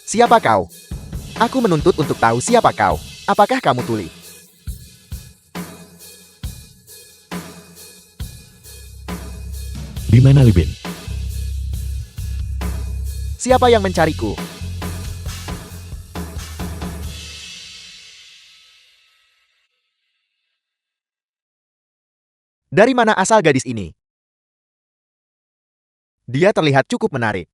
Siapa kau? Aku menuntut untuk tahu siapa kau. Apakah kamu tuli? Di mana Li Bin? Siapa yang mencariku? Dari mana asal gadis ini? Dia terlihat cukup menarik.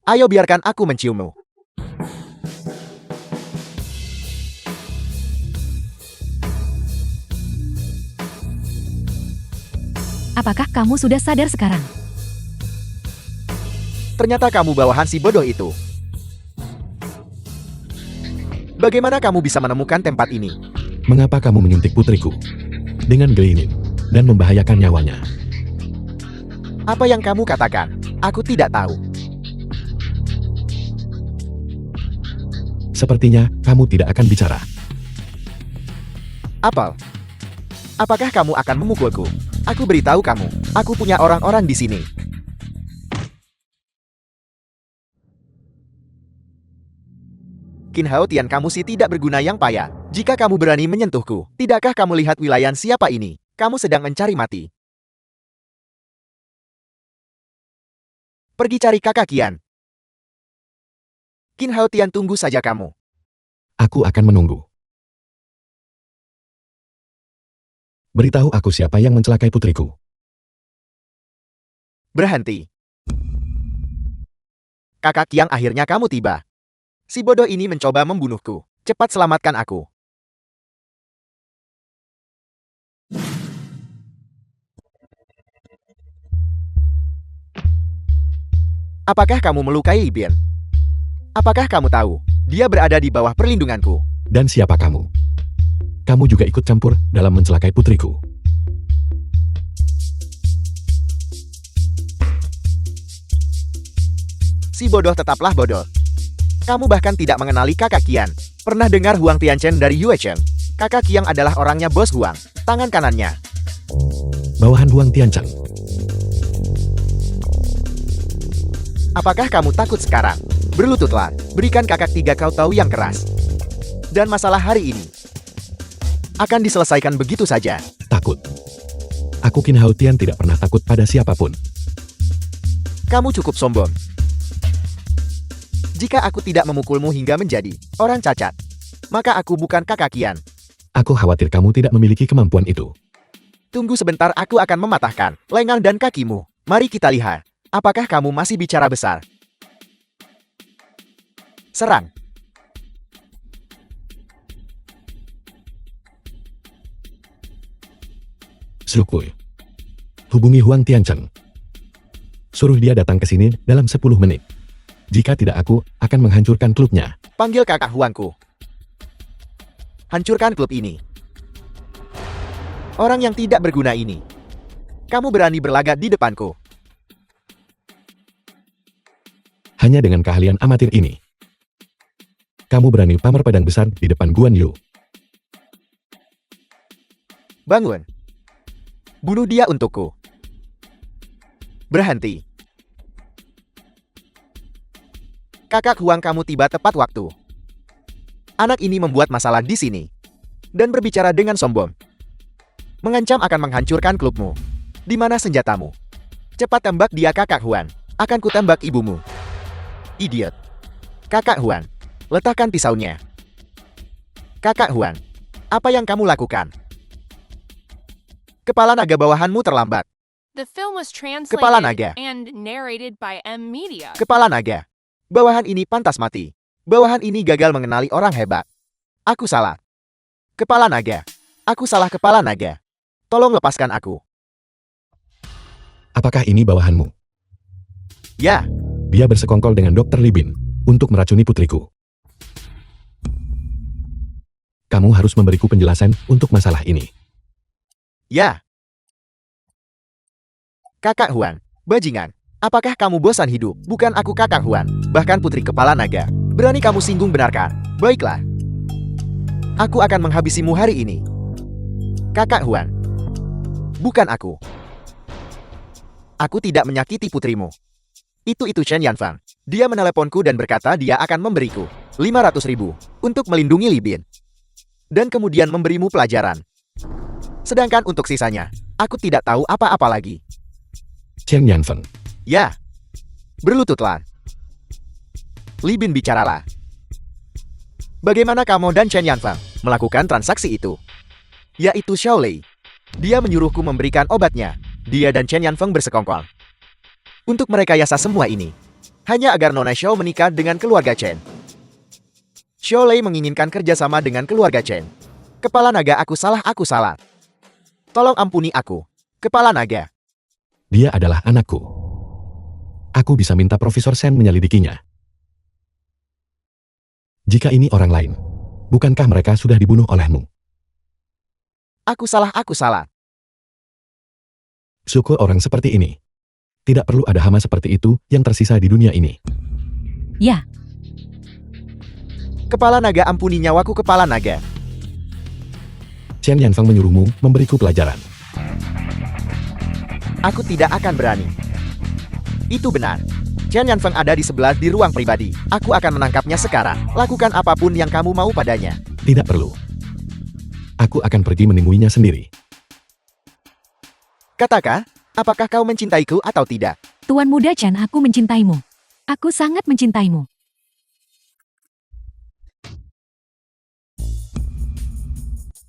Ayo biarkan aku menciummu. Apakah kamu sudah sadar sekarang? Ternyata kamu bawahan si bodoh itu. Bagaimana kamu bisa menemukan tempat ini? Mengapa kamu menyuntik putriku dengan gelinin dan membahayakan nyawanya? Apa yang kamu katakan? Aku tidak tahu. Sepertinya kamu tidak akan bicara. Apel, apakah kamu akan memukulku? Aku beritahu kamu, aku punya orang-orang di sini. Qin Hao Tian, kamu sih tidak berguna yang payah. Jika kamu berani menyentuhku, tidakkah kamu lihat wilayah siapa ini? Kamu sedang mencari mati. Pergi cari kakak Qian. Qin Hao Tian, tunggu saja kamu. Aku akan menunggu. Beritahu aku siapa yang mencelakai putriku. Berhenti. Kakak Qian, akhirnya kamu tiba. Si bodoh ini mencoba membunuhku. Cepat selamatkan aku. Apakah kamu melukai Li Bin? Apakah kamu tahu, dia berada di bawah perlindunganku? Dan siapa kamu? Kamu juga ikut campur dalam mencelakai putriku. Si bodoh tetaplah bodoh. Kamu bahkan tidak mengenali kakak Qian. Pernah dengar Huang Tianchen dari Yuechen? Kakak Qian adalah orangnya bos Huang, tangan kanannya. Bawahan Huang Tiancheng. Apakah kamu takut sekarang? Berlututlah, berikan kakak tiga kau tahu yang keras. Dan masalah hari ini akan diselesaikan begitu saja. Takut. Aku Qin Hao Tian tidak pernah takut pada siapapun. Kamu cukup sombong. Jika aku tidak memukulmu hingga menjadi orang cacat, maka aku bukan kakak Qian. Aku khawatir kamu tidak memiliki kemampuan itu. Tunggu sebentar, aku akan mematahkan lengan dan kakimu. Mari kita lihat, apakah kamu masih bicara besar? Serang. Slukui. Hubungi Huang Tiancheng. Suruh dia datang ke sini dalam 10 menit. Jika tidak, aku akan menghancurkan klubnya. Panggil kakak Huangku. Hancurkan klub ini. Orang yang tidak berguna ini. Kamu berani berlagak di depanku. Hanya dengan keahlian amatir ini, kamu berani pamer pedang besar di depan Guan Yu. Bangun. Bunuh dia untukku. Berhenti. Kakak Huang, kamu tiba tepat waktu. Anak ini membuat masalah di sini. Dan berbicara dengan sombong. Mengancam akan menghancurkan klubmu. Di mana senjatamu? Cepat tembak dia, kakak Huang. Akan kutembak ibumu. Idiot. Kakak Huang, letakkan pisaunya. Kakak Huang, apa yang kamu lakukan? Kepala naga bawahanmu terlambat. The film was Kepala naga. translated and narrated by M Media. Kepala naga. Bawahan ini pantas mati. Bawahan ini gagal mengenali orang hebat. Aku salah. Kepala naga. Aku salah, kepala naga. Tolong lepaskan aku. Apakah ini bawahanmu? Ya, Dia bersekongkol dengan Dr. Li Bin untuk meracuni putriku. Kamu harus memberiku penjelasan untuk masalah ini. ya. Kakak Huan, bajingan. Apakah kamu bosan hidup? Bukan aku kakak Huan, bahkan putri kepala naga. Berani kamu singgung, benarkah? Baiklah. Aku akan menghabisimu hari ini. Kakak Huan. Bukan aku. Aku tidak menyakiti putrimu. Itu Chen Yanfang. Dia meneleponku dan berkata dia akan memberiku 500.000 untuk melindungi Li Bin. Dan kemudian memberimu pelajaran. Sedangkan untuk sisanya, aku tidak tahu apa-apa lagi. Chen Yanfeng. Ya. Berlututlah. Li Bin bicaralah. Bagaimana kamu dan Chen Yanfang melakukan transaksi itu? Yaitu Xiao Lei. Dia menyuruhku memberikan obatnya. Dia dan Chen Yanfeng bersekongkol. Untuk merekayasa semua ini, hanya agar Nona Xiao menikah dengan keluarga Chen. Xiao Lei menginginkan kerjasama dengan keluarga Chen. Kepala naga, aku salah. Tolong ampuni aku, Kepala naga. Dia adalah anakku. Aku bisa minta Profesor Shen menyelidikinya. Jika ini orang lain, bukankah mereka sudah dibunuh olehmu? Aku salah. Syukur orang seperti ini. Tidak perlu ada hama seperti itu yang tersisa di dunia ini. Ya, Kepala naga, ampuni nyawaku, Kepala naga. Chen Yanfeng menyuruhmu memberiku pelajaran. Aku tidak akan berani. Itu benar. Chen Yanfeng ada di sebelah di ruang pribadi. Aku akan menangkapnya sekarang. Lakukan apapun yang kamu mau padanya. Tidak perlu. Aku akan pergi menemuinya sendiri. Katakan, apakah kau mencintaiku atau tidak? Tuan Muda Chen, aku mencintaimu. Aku sangat mencintaimu.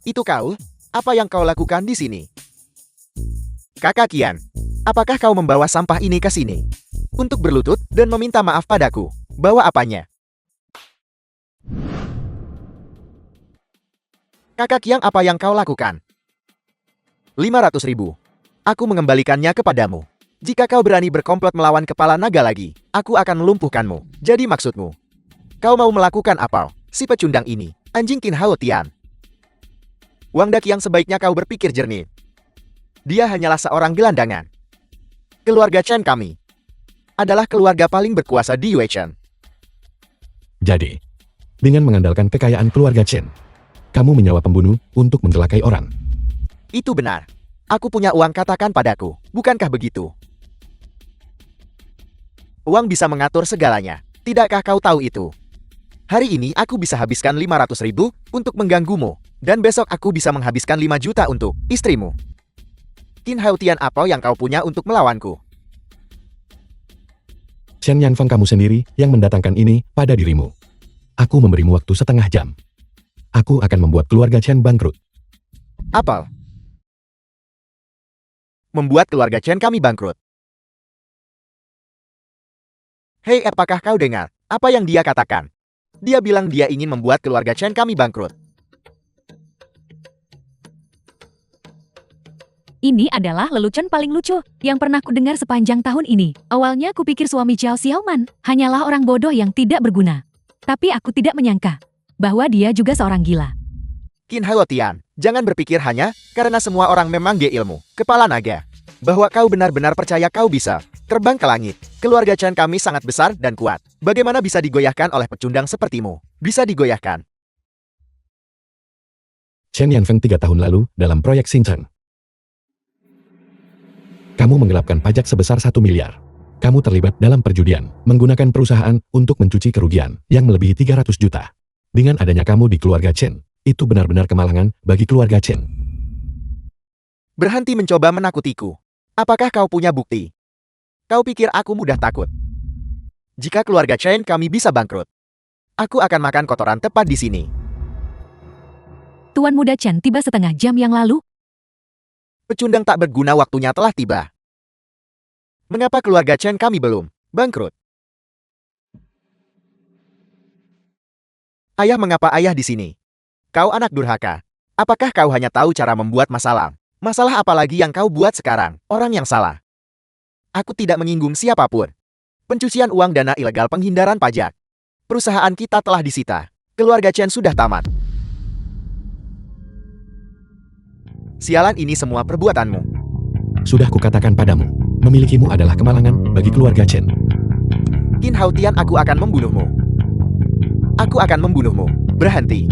Itu kau? Apa yang kau lakukan di sini? Kakak Qian, apakah kau membawa sampah ini ke sini? Untuk berlutut dan meminta maaf padaku. Bawa apanya? Kakak Qian, apa yang kau lakukan? 500.000. Aku mengembalikannya kepadamu. Jika kau berani berkomplot melawan kepala naga lagi, aku akan melumpuhkanmu. Jadi maksudmu, kau mau melakukan apa? Si pecundang ini, anjing Qin Hao Tian. Wang Daqiang, sebaiknya kau berpikir jernih. Dia hanyalah seorang gelandangan. Keluarga Chen kami adalah keluarga paling berkuasa di Yue Chen. Jadi, dengan mengandalkan kekayaan keluarga Chen, kamu menyewa pembunuh untuk mencelakai orang. Itu benar. Aku punya uang, katakan padaku. Bukankah begitu? Uang bisa mengatur segalanya. Tidakkah kau tahu itu? Hari ini aku bisa habiskan 500.000 untuk mengganggumu. Dan besok aku bisa menghabiskan 5 juta untuk istrimu. Qin Hao Tian, apa yang kau punya untuk melawanku? Chen Yanfeng, kamu sendiri yang mendatangkan ini pada dirimu. Aku memberimu waktu setengah jam. Aku akan membuat keluarga Chen bangkrut. Apa? Membuat keluarga Chen kami bangkrut? Hei, apakah kau dengar apa yang dia katakan? Dia bilang dia ingin membuat keluarga Chen kami bangkrut. Ini adalah lelucon paling lucu yang pernah kudengar sepanjang tahun ini. Awalnya kupikir suami Zhao Xiaoman hanyalah orang bodoh yang tidak berguna. Tapi aku tidak menyangka bahwa dia juga seorang gila. Qin Hao Tian, jangan berpikir hanya karena semua orang memang ilmu, Kepala naga, bahwa kau benar-benar percaya kau bisa terbang ke langit. Keluarga Chen kami sangat besar dan kuat. Bagaimana bisa digoyahkan oleh pecundang sepertimu? Bisa digoyahkan. Chen Yanfeng 3 tahun lalu dalam proyek Xinchen. Kamu menggelapkan pajak sebesar 1 miliar. Kamu terlibat dalam perjudian, menggunakan perusahaan untuk mencuci kerugian yang melebihi 300 juta. Dengan adanya kamu di keluarga Chen, itu benar-benar kemalangan bagi keluarga Chen. Berhenti mencoba menakutiku. Apakah kau punya bukti? Kau pikir aku mudah takut? Jika keluarga Chen kami bisa bangkrut, aku akan makan kotoran tepat di sini. Tuan Muda Chen tiba setengah jam yang lalu. Pecundang tak berguna, waktunya telah tiba. Mengapa keluarga Chen kami belum bangkrut? Ayah, mengapa ayah di sini? Kau anak durhaka. Apakah kau hanya tahu cara membuat masalah? Masalah apa lagi yang kau buat sekarang? Orang yang salah. Aku tidak menyinggung siapapun. Pencucian uang, dana ilegal, penghindaran pajak. Perusahaan kita telah disita. Keluarga Chen sudah tamat. Sialan, ini semua perbuatanmu. Sudah kukatakan padamu, memilikimu adalah kemalangan bagi keluarga Chen. Qin Hao Tian, aku akan membunuhmu. Aku akan membunuhmu. Berhenti.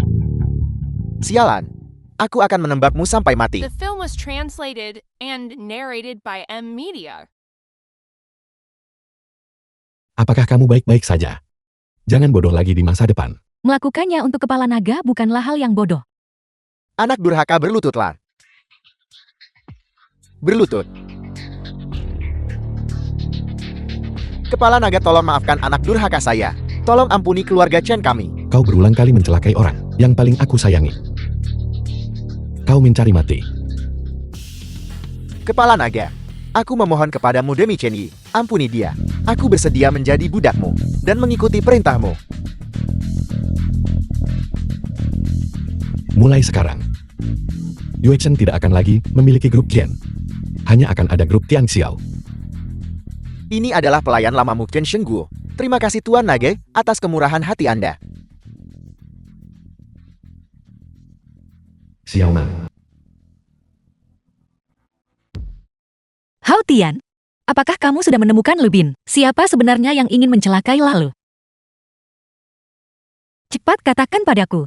Sialan. Aku akan menembakmu sampai mati. The film was translated and narrated by M Media. Apakah kamu baik-baik saja? Jangan bodoh lagi di masa depan. Melakukannya untuk kepala naga bukanlah hal yang bodoh. Anak durhaka berlututlah. Berlutut. Kepala naga, tolong maafkan anak durhaka saya. Tolong ampuni keluarga Chen kami. Kau berulang kali mencelakai orang yang paling aku sayangi. Kau mencari mati. Kepala naga, aku memohon kepadamu demi Chen Yi, ampuni dia. Aku bersedia menjadi budakmu dan mengikuti perintahmu. Mulai sekarang, Yue Chen tidak akan lagi memiliki grup Qian. Hanya akan ada grup Tian Xiao. Ini adalah pelayan lamamu Chen Shengguo. Terima kasih Tuan Nage atas kemurahan hati Anda. Xiaoman. Hao Tian, apakah kamu sudah menemukan Lubin? Siapa sebenarnya yang ingin mencelakai lalu? Cepat katakan padaku.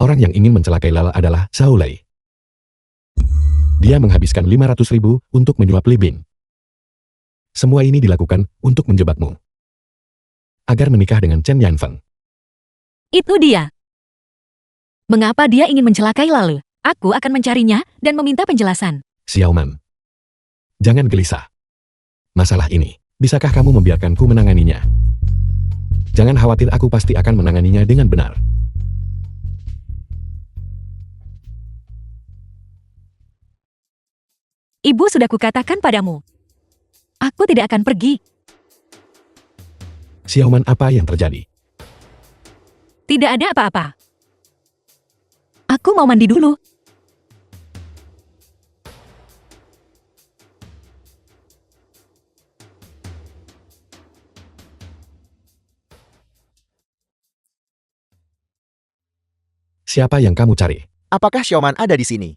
Orang yang ingin mencelakai Lala adalah Zhao Lei. Dia menghabiskan 500.000 untuk menyuap Li Bin. Semua ini dilakukan untuk menjebakmu. Agar menikah dengan Chen Yanfeng. Itu dia. Mengapa dia ingin mencelakai lalu? Aku akan mencarinya dan meminta penjelasan. Xiaoman. Jangan gelisah. Masalah ini, bisakah kamu membiarkanku menanganinya? Jangan khawatir, aku pasti akan menanganinya dengan benar. Ibu sudah kukatakan padamu. Aku tidak akan pergi. Xiaoman, apa yang terjadi? Tidak ada apa-apa. Aku mau mandi dulu. Siapa yang kamu cari? Apakah Xiaoman ada di sini?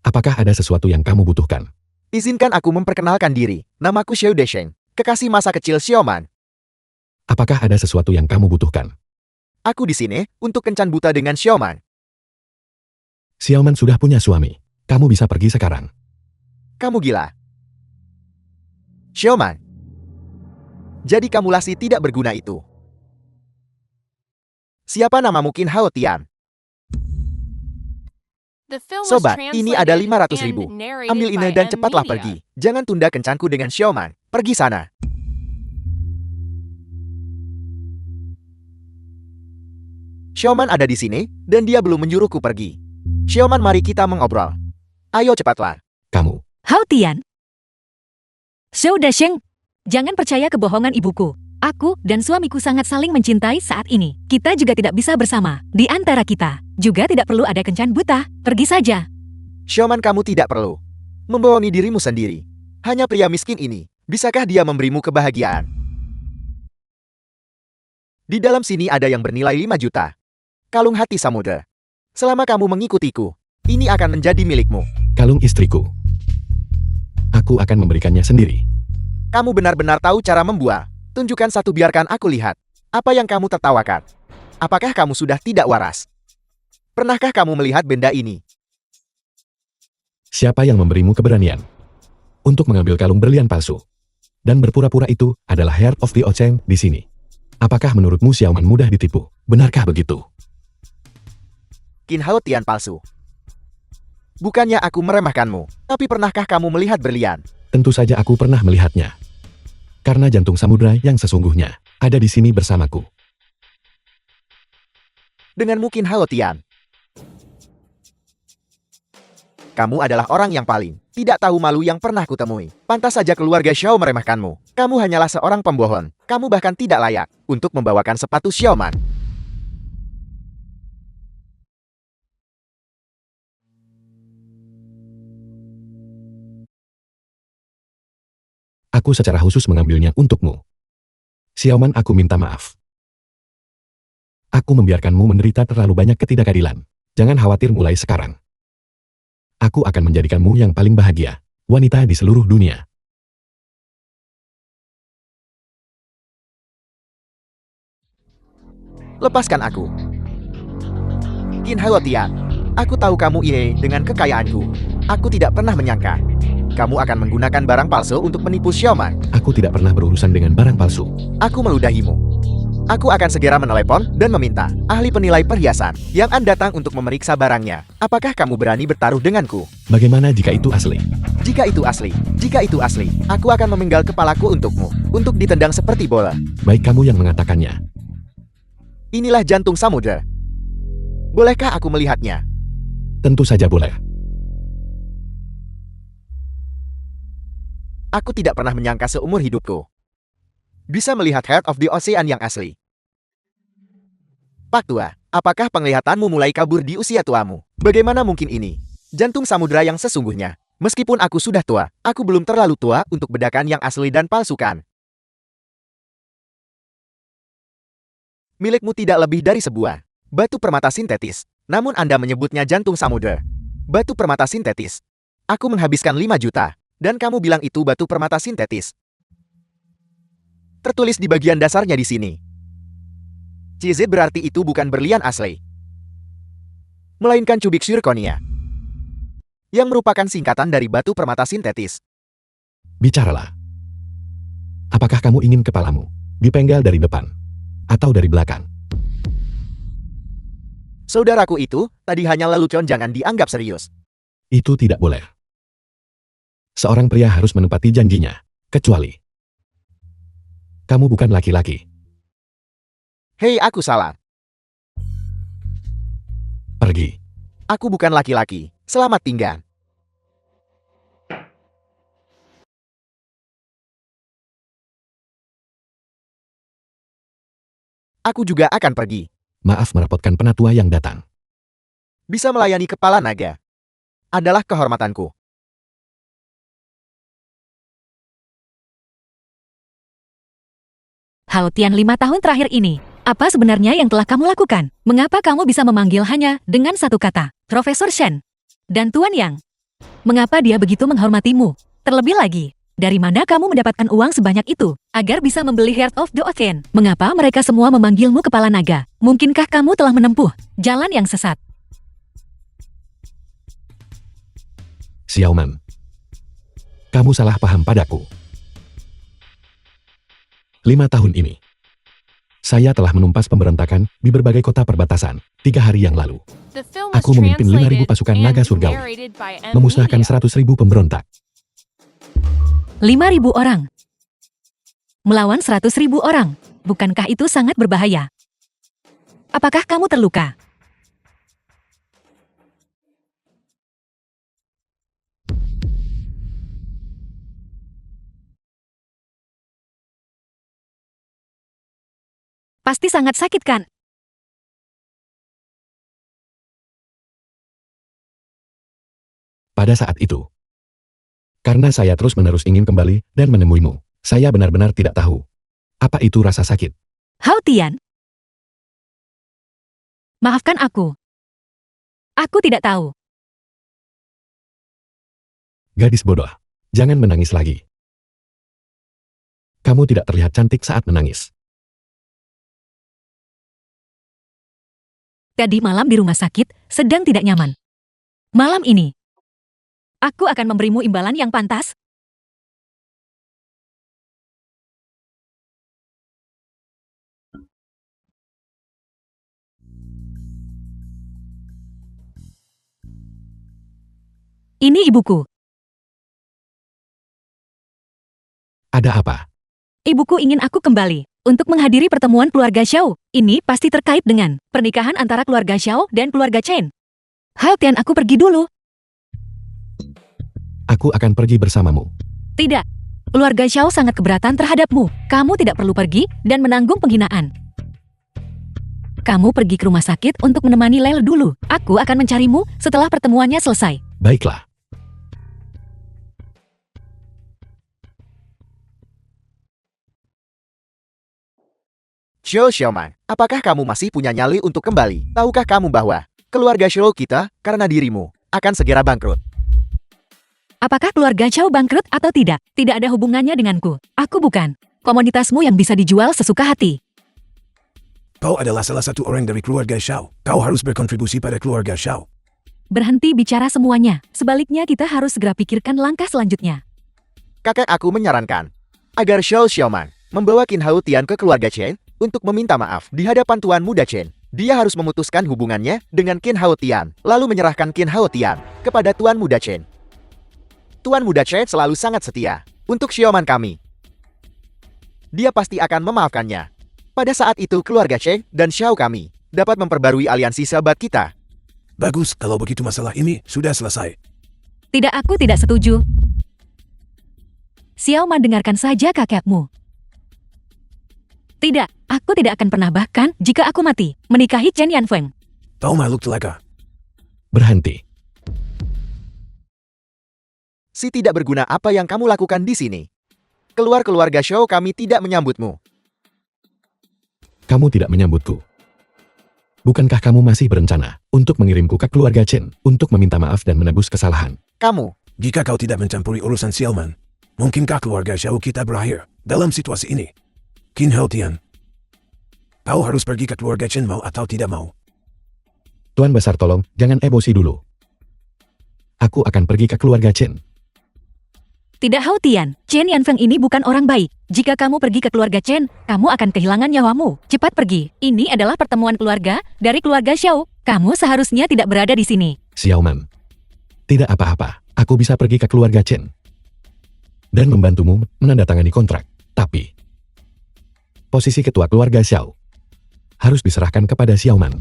Apakah ada sesuatu yang kamu butuhkan? Izinkan aku memperkenalkan diri. Namaku Xiao Desheng, kekasih masa kecil Xiaoman. Apakah ada sesuatu yang kamu butuhkan? Aku di sini untuk kencan buta dengan Xiaoman. Xiaoman sudah punya suami. Kamu bisa pergi sekarang. Kamu gila. Xiaoman. Jadi kamulah si tidak berguna itu. Siapa namamu? Qin Hao Tian. The film was Sobat, ini ada translated 500.000. and narrated Ambil ini by dan M cepatlah Media. pergi. Jangan tunda kencanku dengan Xiaoman. Pergi sana. Xiaoman ada di sini, dan dia belum menyuruhku pergi. Xiaoman, mari kita mengobrol. Ayo cepatlah. Kamu. Hao Tian. Xiao Dasheng, jangan percaya kebohongan ibuku. Aku dan suamiku sangat saling mencintai saat ini. Kita juga tidak bisa bersama. Di antara kita, juga tidak perlu ada kencan buta. Pergi saja. Xiaoman, kamu tidak perlu membohongi dirimu sendiri. Hanya pria miskin ini, bisakah dia memberimu kebahagiaan? Di dalam sini ada yang bernilai 5 juta. Kalung hati samudera. Selama kamu mengikutiku, ini akan menjadi milikmu. Kalung istriku. Aku akan memberikannya sendiri. Kamu benar-benar tahu cara membuat. Tunjukkan satu, biarkan aku lihat. Apa yang kamu tertawakan? Apakah kamu sudah tidak waras? Pernahkah kamu melihat benda ini? Siapa yang memberimu keberanian untuk mengambil kalung berlian palsu? Dan berpura-pura itu adalah Heart of the Ocean di sini. Apakah menurutmu Xiaoman mudah ditipu? Benarkah begitu? Qin Hao Tian palsu. Bukannya aku meremehkanmu, tapi pernahkah kamu melihat berlian? Tentu saja aku pernah melihatnya. Karena jantung samudera yang sesungguhnya ada di sini bersamaku. Denganmu Qin Hao Tian. Kamu adalah orang yang paling tidak tahu malu yang pernah kutemui. Pantas saja keluarga Xiao meremehkanmu. Kamu hanyalah seorang pembohong. Kamu bahkan tidak layak untuk membawakan sepatu Xiaoman. Aku secara khusus mengambilnya untukmu. Xiaoman, aku minta maaf. Aku membiarkanmu menderita terlalu banyak ketidakadilan. Jangan khawatir, mulai sekarang aku akan menjadikanmu yang paling bahagia wanita di seluruh dunia. Lepaskan aku. Qin Hao Tian. Aku tahu kamu iri dengan kekayaanku. Aku tidak pernah menyangka kamu akan menggunakan barang palsu untuk menipu Xiaoman. Aku tidak pernah berurusan dengan barang palsu. Aku meludahimu. Aku akan segera menelepon dan meminta ahli penilai perhiasan yang akan datang untuk memeriksa barangnya. Apakah kamu berani bertaruh denganku? Bagaimana jika itu asli? Jika itu asli, aku akan memenggal kepalaku untukmu, untuk ditendang seperti bola. Baik kamu yang mengatakannya. Inilah jantung samudera. Bolehkah aku melihatnya? Tentu saja boleh. Aku tidak pernah menyangka seumur hidupku bisa melihat Heart of the Ocean yang asli. Pak tua, apakah penglihatanmu mulai kabur di usia tuamu? Bagaimana mungkin ini? Jantung samudera yang sesungguhnya. Meskipun aku sudah tua, aku belum terlalu tua untuk bedakan yang asli dan palsukan. Milikmu tidak lebih dari sebuah batu permata sintetis. Namun Anda menyebutnya jantung samudera. Batu permata sintetis. Aku menghabiskan 5 juta. Dan kamu bilang itu batu permata sintetis. Tertulis di bagian dasarnya di sini. CZ berarti itu bukan berlian asli, melainkan cubik zirconia, yang merupakan singkatan dari batu permata sintetis. Bicaralah. Apakah kamu ingin kepalamu dipenggal dari depan atau dari belakang? Saudaraku itu tadi hanya lelucon, jangan dianggap serius. Itu tidak boleh. Seorang pria harus menepati janjinya, kecuali kamu bukan laki-laki. Hei, aku salah. Pergi. Aku bukan laki-laki. Selamat tinggal. Aku juga akan pergi. Maaf merepotkan penatua yang datang. Bisa melayani kepala naga adalah kehormatanku. Hao Tian, 5 tahun terakhir ini, apa sebenarnya yang telah kamu lakukan? Mengapa kamu bisa memanggil hanya dengan satu kata, Profesor Shen? Dan Tuan Yang, mengapa dia begitu menghormatimu? Terlebih lagi, dari mana kamu mendapatkan uang sebanyak itu, agar bisa membeli Heart of the Ocean? Mengapa mereka semua memanggilmu kepala naga? Mungkinkah kamu telah menempuh jalan yang sesat? Xiaoman, kamu salah paham padaku. 5 tahun ini, saya telah menumpas pemberontakan di berbagai kota perbatasan. 3 hari yang lalu, The film was aku memimpin 5.000 translated pasukan and naga surgawi, narrated by M. memusnahkan Media. 100.000 pemberontak. 5.000 orang melawan 100.000 orang. Bukankah itu sangat berbahaya? Apakah kamu terluka? Pasti sangat sakit, kan? Pada saat itu, karena saya terus-menerus ingin kembali dan menemuimu, saya benar-benar tidak tahu apa itu rasa sakit. Hao Tian, maafkan aku. Aku tidak tahu. Gadis bodoh, jangan menangis lagi. Kamu tidak terlihat cantik saat menangis. Tadi malam di rumah sakit, sedang tidak nyaman. Malam ini, aku akan memberimu imbalan yang pantas. Ini ibuku. Ada apa? Ibuku ingin aku kembali untuk menghadiri pertemuan keluarga Xiao. Ini pasti terkait dengan pernikahan antara keluarga Xiao dan keluarga Chen. Hao Tian, aku pergi dulu. Aku akan pergi bersamamu. Tidak. Keluarga Xiao sangat keberatan terhadapmu. Kamu tidak perlu pergi dan menanggung penghinaan. Kamu pergi ke rumah sakit untuk menemani Lel dulu. Aku akan mencarimu setelah pertemuannya selesai. Baiklah. Xiaoman, apakah kamu masih punya nyali untuk kembali? Tahukah kamu bahwa keluarga Xiao kita, karena dirimu, akan segera bangkrut? Apakah keluarga Xiao bangkrut atau tidak? Tidak ada hubungannya denganku. Aku bukan komoditasmu yang bisa dijual sesuka hati. Kau adalah salah satu orang dari keluarga Xiao. Kau harus berkontribusi pada keluarga Xiao. Berhenti bicara semuanya. Sebaliknya kita harus segera pikirkan langkah selanjutnya. Kakek aku menyarankan agar Xiao Xiaoman membawa Qin Hao Tian ke keluarga Chen untuk meminta maaf di hadapan Tuan Muda Chen. Dia harus memutuskan hubungannya dengan Qin Hao Tian, lalu menyerahkan Qin Hao Tian kepada Tuan Muda Chen. Tuan Muda Chen selalu sangat setia untuk Xiaoman kami. Dia pasti akan memaafkannya. Pada saat itu keluarga Chen dan Xiao kami dapat memperbarui aliansi sahabat kita. Bagus, kalau begitu masalah ini sudah selesai. Tidak, aku tidak setuju. Xiaoman, dengarkan saja kakekmu. Tidak, aku tidak akan pernah, bahkan jika aku mati, menikahi Chen Yanfeng. Kau makhluk celaka. Berhenti. Si tidak berguna, apa yang kamu lakukan di sini? Keluar, keluarga Xiao kami tidak menyambutmu. Kamu tidak menyambutku. Bukankah kamu masih berencana untuk mengirimku ke keluarga Chen untuk meminta maaf dan menebus kesalahan? Kamu, Jika kau tidak mencampuri urusan Xiaoman, mungkinkah keluarga Xiao kita berakhir dalam situasi ini? Qin Hao Tian, kau harus pergi ke keluarga Chen mau atau tidak mau. Tuan Besar, tolong, jangan emosi dulu. Aku akan pergi ke keluarga Chen. Tidak, Hao Tian, Chen Yanfeng ini bukan orang baik. Jika kamu pergi ke keluarga Chen, kamu akan kehilangan nyawamu. Cepat pergi. Ini adalah pertemuan keluarga dari keluarga Xiao. Kamu seharusnya tidak berada di sini. Xiaoman. Tidak apa-apa, aku bisa pergi ke keluarga Chen dan membantumu menandatangani kontrak. Tapi posisi ketua keluarga Xiao harus diserahkan kepada Xiaoman.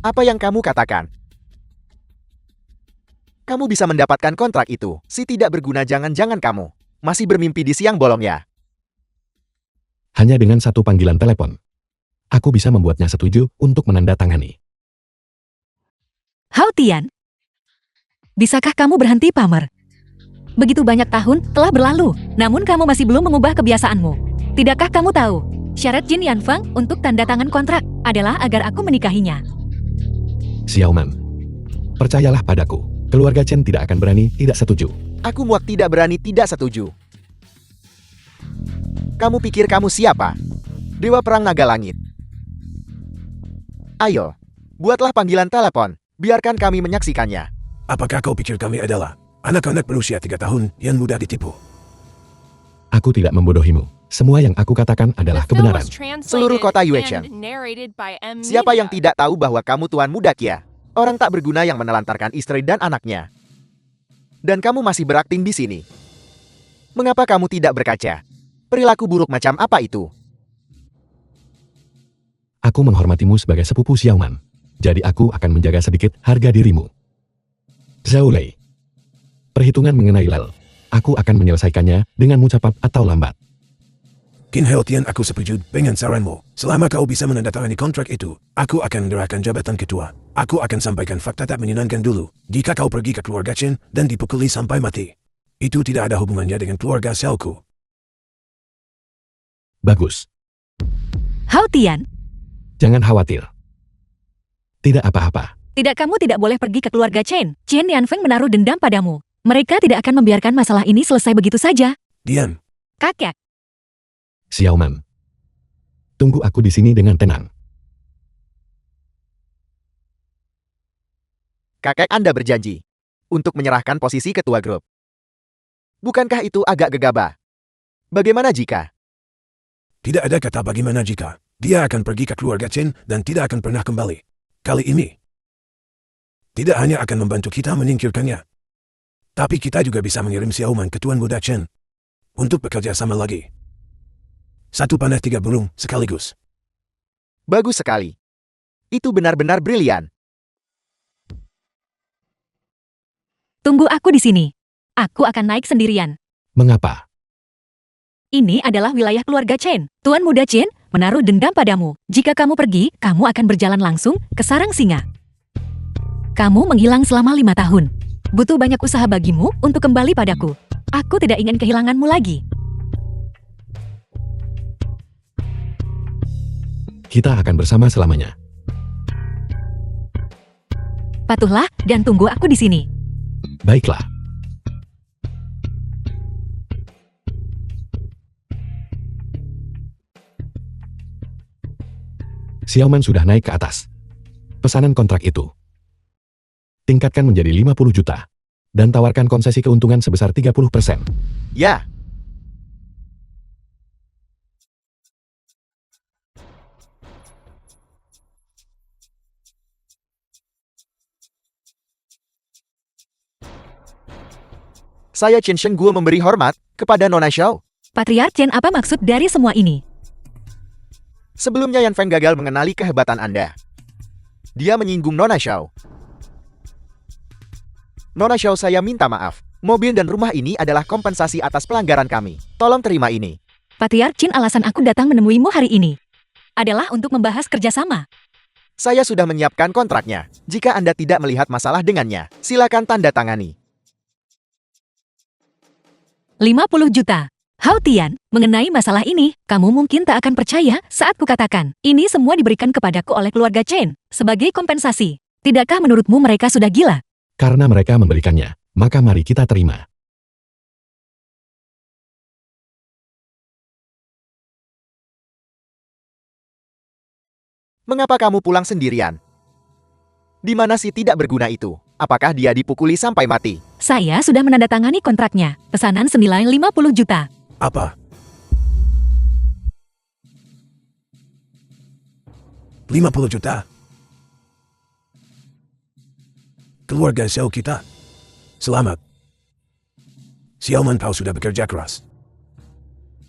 apa yang kamu katakan? Kamu bisa mendapatkan kontrak itu. Si tidak berguna, jangan-jangan kamu masih bermimpi di siang bolong ya? Hanya dengan satu panggilan telepon, aku bisa membuatnya setuju untuk menandatangani. Hao Tian, bisakah kamu berhenti pamer? Begitu banyak tahun telah berlalu, namun kamu masih belum mengubah kebiasaanmu. Tidakkah kamu tahu, syarat Jin Yanfeng untuk tanda tangan kontrak adalah agar aku menikahinya? Xiaoman, percayalah padaku, keluarga Chen tidak akan berani tidak setuju. Aku muak tidak berani tidak setuju. Kamu pikir kamu siapa? Dewa Perang Naga Langit. Ayo, buatlah panggilan telepon. Biarkan kami menyaksikannya. Apakah kau pikir kami adalah anak-anak berusia 3 tahun yang mudah ditipu? Aku tidak membodohimu. Semua yang aku katakan The adalah film kebenaran. was translated Seluruh kota Yuexian. and narrated by M. Siapa yang Media. tidak tahu bahwa kamu Tuan Muda Kia? Orang tak berguna yang menelantarkan istri dan anaknya. Dan kamu masih berakting di sini. Mengapa kamu tidak berkaca? Perilaku buruk macam apa itu? Aku menghormatimu sebagai sepupu Xiaoman. Jadi aku akan menjaga sedikit harga dirimu. Zhao Lei. Perhitungan mengenai Lel. Aku akan menyelesaikannya denganmu cepat atau lambat. Qin Hao Tian, aku setuju dengan saranmu. Selama kau bisa menandatangani kontrak itu, aku akan menyerahkan jabatan ketua. Aku akan sampaikan fakta tak menyenangkan dulu. Jika kau pergi ke keluarga Chen dan dipukuli sampai mati, itu tidak ada hubungannya dengan keluarga Xiaoku. Bagus. Hao Tian, Jangan khawatir. Tidak apa-apa. tidak, kamu tidak boleh pergi ke keluarga Chen. Chen Yanfeng menaruh dendam padamu. Mereka tidak akan membiarkan masalah ini selesai begitu saja. Diam. Kakek, Xiaoman. Tunggu aku di sini dengan tenang. Kakek Anda berjanji untuk menyerahkan posisi ketua grup. Bukankah itu agak gegabah? Bagaimana jika? Tidak ada kata bagaimana jika. Dia akan pergi ke keluarga Chen dan tidak akan pernah kembali. Kali ini, tidak hanya akan membantu kita menyingkirkannya, tapi kita juga bisa mengirim Xiaoman ke Tuan Muda Chen untuk bekerja sama lagi. Satu panah 3 burung sekaligus. Bagus sekali. Itu benar-benar brilian. tunggu aku di sini. Aku akan naik sendirian. Mengapa? Ini adalah wilayah keluarga Chen. Tuan Muda Chen menaruh dendam padamu. Jika kamu pergi, kamu akan berjalan langsung ke sarang singa. Kamu menghilang selama 5 tahun. Butuh banyak usaha bagimu untuk kembali padaku. Aku tidak ingin kehilanganmu lagi. Kita akan bersama selamanya. Patuhlah dan tunggu aku di sini. Baiklah. Xiaoman sudah naik ke atas. Pesanan kontrak itu. tingkatkan menjadi 50 juta. Dan tawarkan konsesi keuntungan sebesar 30%. Ya, saya Chen Shengguo memberi hormat kepada Nona Xiao. Patriark Chen, apa maksud dari semua ini? Sebelumnya Yan Feng gagal mengenali kehebatan Anda. Dia menyinggung Nona Xiao. Nona Xiao, saya minta maaf. Mobil dan rumah ini adalah kompensasi atas pelanggaran kami. Tolong terima ini. Patriark Chen, alasan aku datang menemuimu hari ini adalah untuk membahas kerjasama. Saya sudah menyiapkan kontraknya. Jika Anda tidak melihat masalah dengannya, silakan tanda tangani. 50 juta. Hao Tian, mengenai masalah ini, kamu mungkin tak akan percaya saat kukatakan, ini semua diberikan kepadaku oleh keluarga Chen sebagai kompensasi. Tidakkah menurutmu mereka sudah gila? Karena mereka memberikannya, maka mari kita terima. Mengapa kamu pulang sendirian? Di mana si tidak berguna itu? Apakah dia dipukuli sampai mati? Saya sudah menandatangani kontraknya. Pesanan senilai 50 juta. Apa? 50 juta? Keluarga Xiao kita. Selamat. Xiaoman, kau sudah bekerja keras.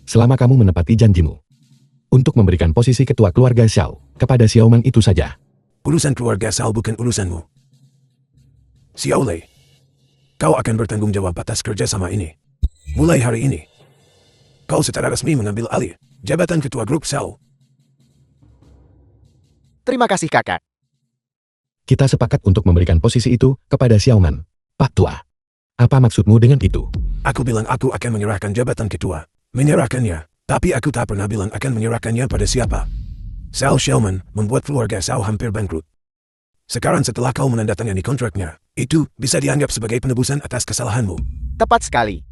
Selama kamu menepati janjimu untuk memberikan posisi ketua keluarga Xiao kepada Xiaoman itu saja. Urusan keluarga Xiao bukan urusanmu. Xiao Lei, kau akan bertanggung jawab atas kerjasama ini. Mulai hari ini, kau secara resmi mengambil alih jabatan ketua grup Xiao. Terima kasih kakak. Kita sepakat untuk memberikan posisi itu kepada Xiaoman. Pak Tua, apa maksudmu dengan itu? Aku bilang aku akan menyerahkan jabatan ketua. Menyerahkannya, tapi aku tak pernah bilang akan menyerahkannya pada siapa. Xiaoman membuat keluarga Xiao hampir bangkrut. Sekarang setelah kau menandatangani kontraknya, itu bisa dianggap sebagai penebusan atas kesalahanmu. Tepat sekali.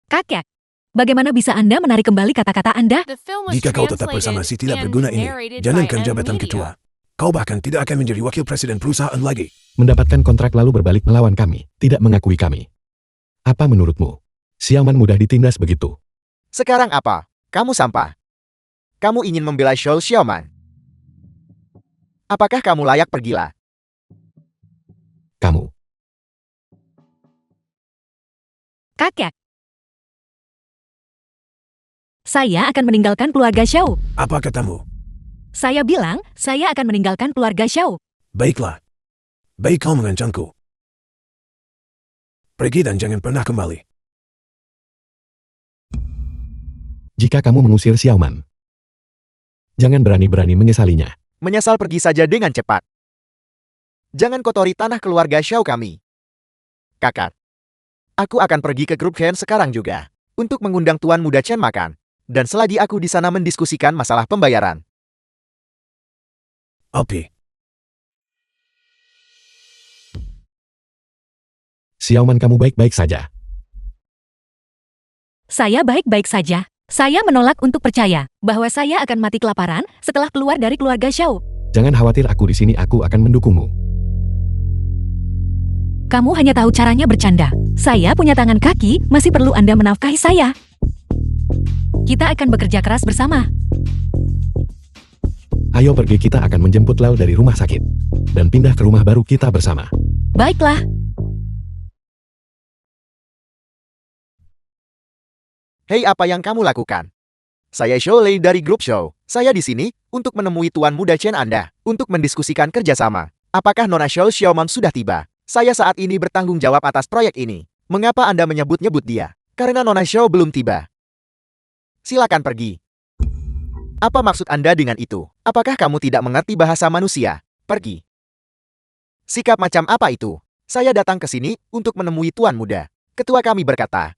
Kakek, bagaimana bisa Anda menarik kembali kata-kata Anda? The film was Jika kau tetap bersama si translated tidak and berguna ini, narrated jangankan by M jabatan Media. ketua. Kau bahkan tidak akan menjadi wakil presiden perusahaan lagi. Mendapatkan kontrak lalu berbalik melawan kami, tidak mengakui kami. Apa menurutmu? Xiaoman mudah ditindas begitu. Sekarang apa? Kamu sampah. Kamu ingin membela Xiao Xiaoman. Apakah kamu layak pergilah? Kamu. Kakek. Saya akan meninggalkan keluarga Xiao. Apa katamu? Saya bilang, saya akan meninggalkan keluarga Xiao. Baiklah. Baik, kau mengancamku. Pergi dan jangan pernah kembali. Jika kamu mengusir Xiaoman, jangan berani-berani menyesalinya. Menyesal, pergi saja dengan cepat. Jangan kotori tanah keluarga Xiao kami. Kakak, aku akan pergi ke grup Chen sekarang juga untuk mengundang Tuan Muda Chen makan. Dan selagi aku di sana mendiskusikan masalah pembayaran. Opi. Xiaoman, kamu baik-baik saja. Saya baik-baik saja. Saya menolak untuk percaya bahwa saya akan mati kelaparan setelah keluar dari keluarga Xiao. Jangan khawatir, aku di sini, aku akan mendukungmu. Kamu hanya tahu caranya bercanda. Saya punya tangan kaki, masih perlu Anda menafkahi saya. Kita akan bekerja keras bersama. Ayo pergi, kita akan menjemput Lau dari rumah sakit. Dan pindah ke rumah baru kita bersama. Baiklah. Hei, apa yang kamu lakukan? Saya Xiao Lei dari grup Xiao. Saya di sini untuk menemui Tuan Muda Chen Anda untuk mendiskusikan kerjasama. Apakah Nona Xiao Xiaoman sudah tiba? Saya saat ini bertanggung jawab atas proyek ini. Mengapa Anda menyebut-nyebut dia? Karena Nona Xiao belum tiba. Silakan pergi. Apa maksud Anda dengan itu? Apakah kamu tidak mengerti bahasa manusia? Pergi. Sikap macam apa itu? Saya datang ke sini untuk menemui Tuan Muda. Ketua kami berkata,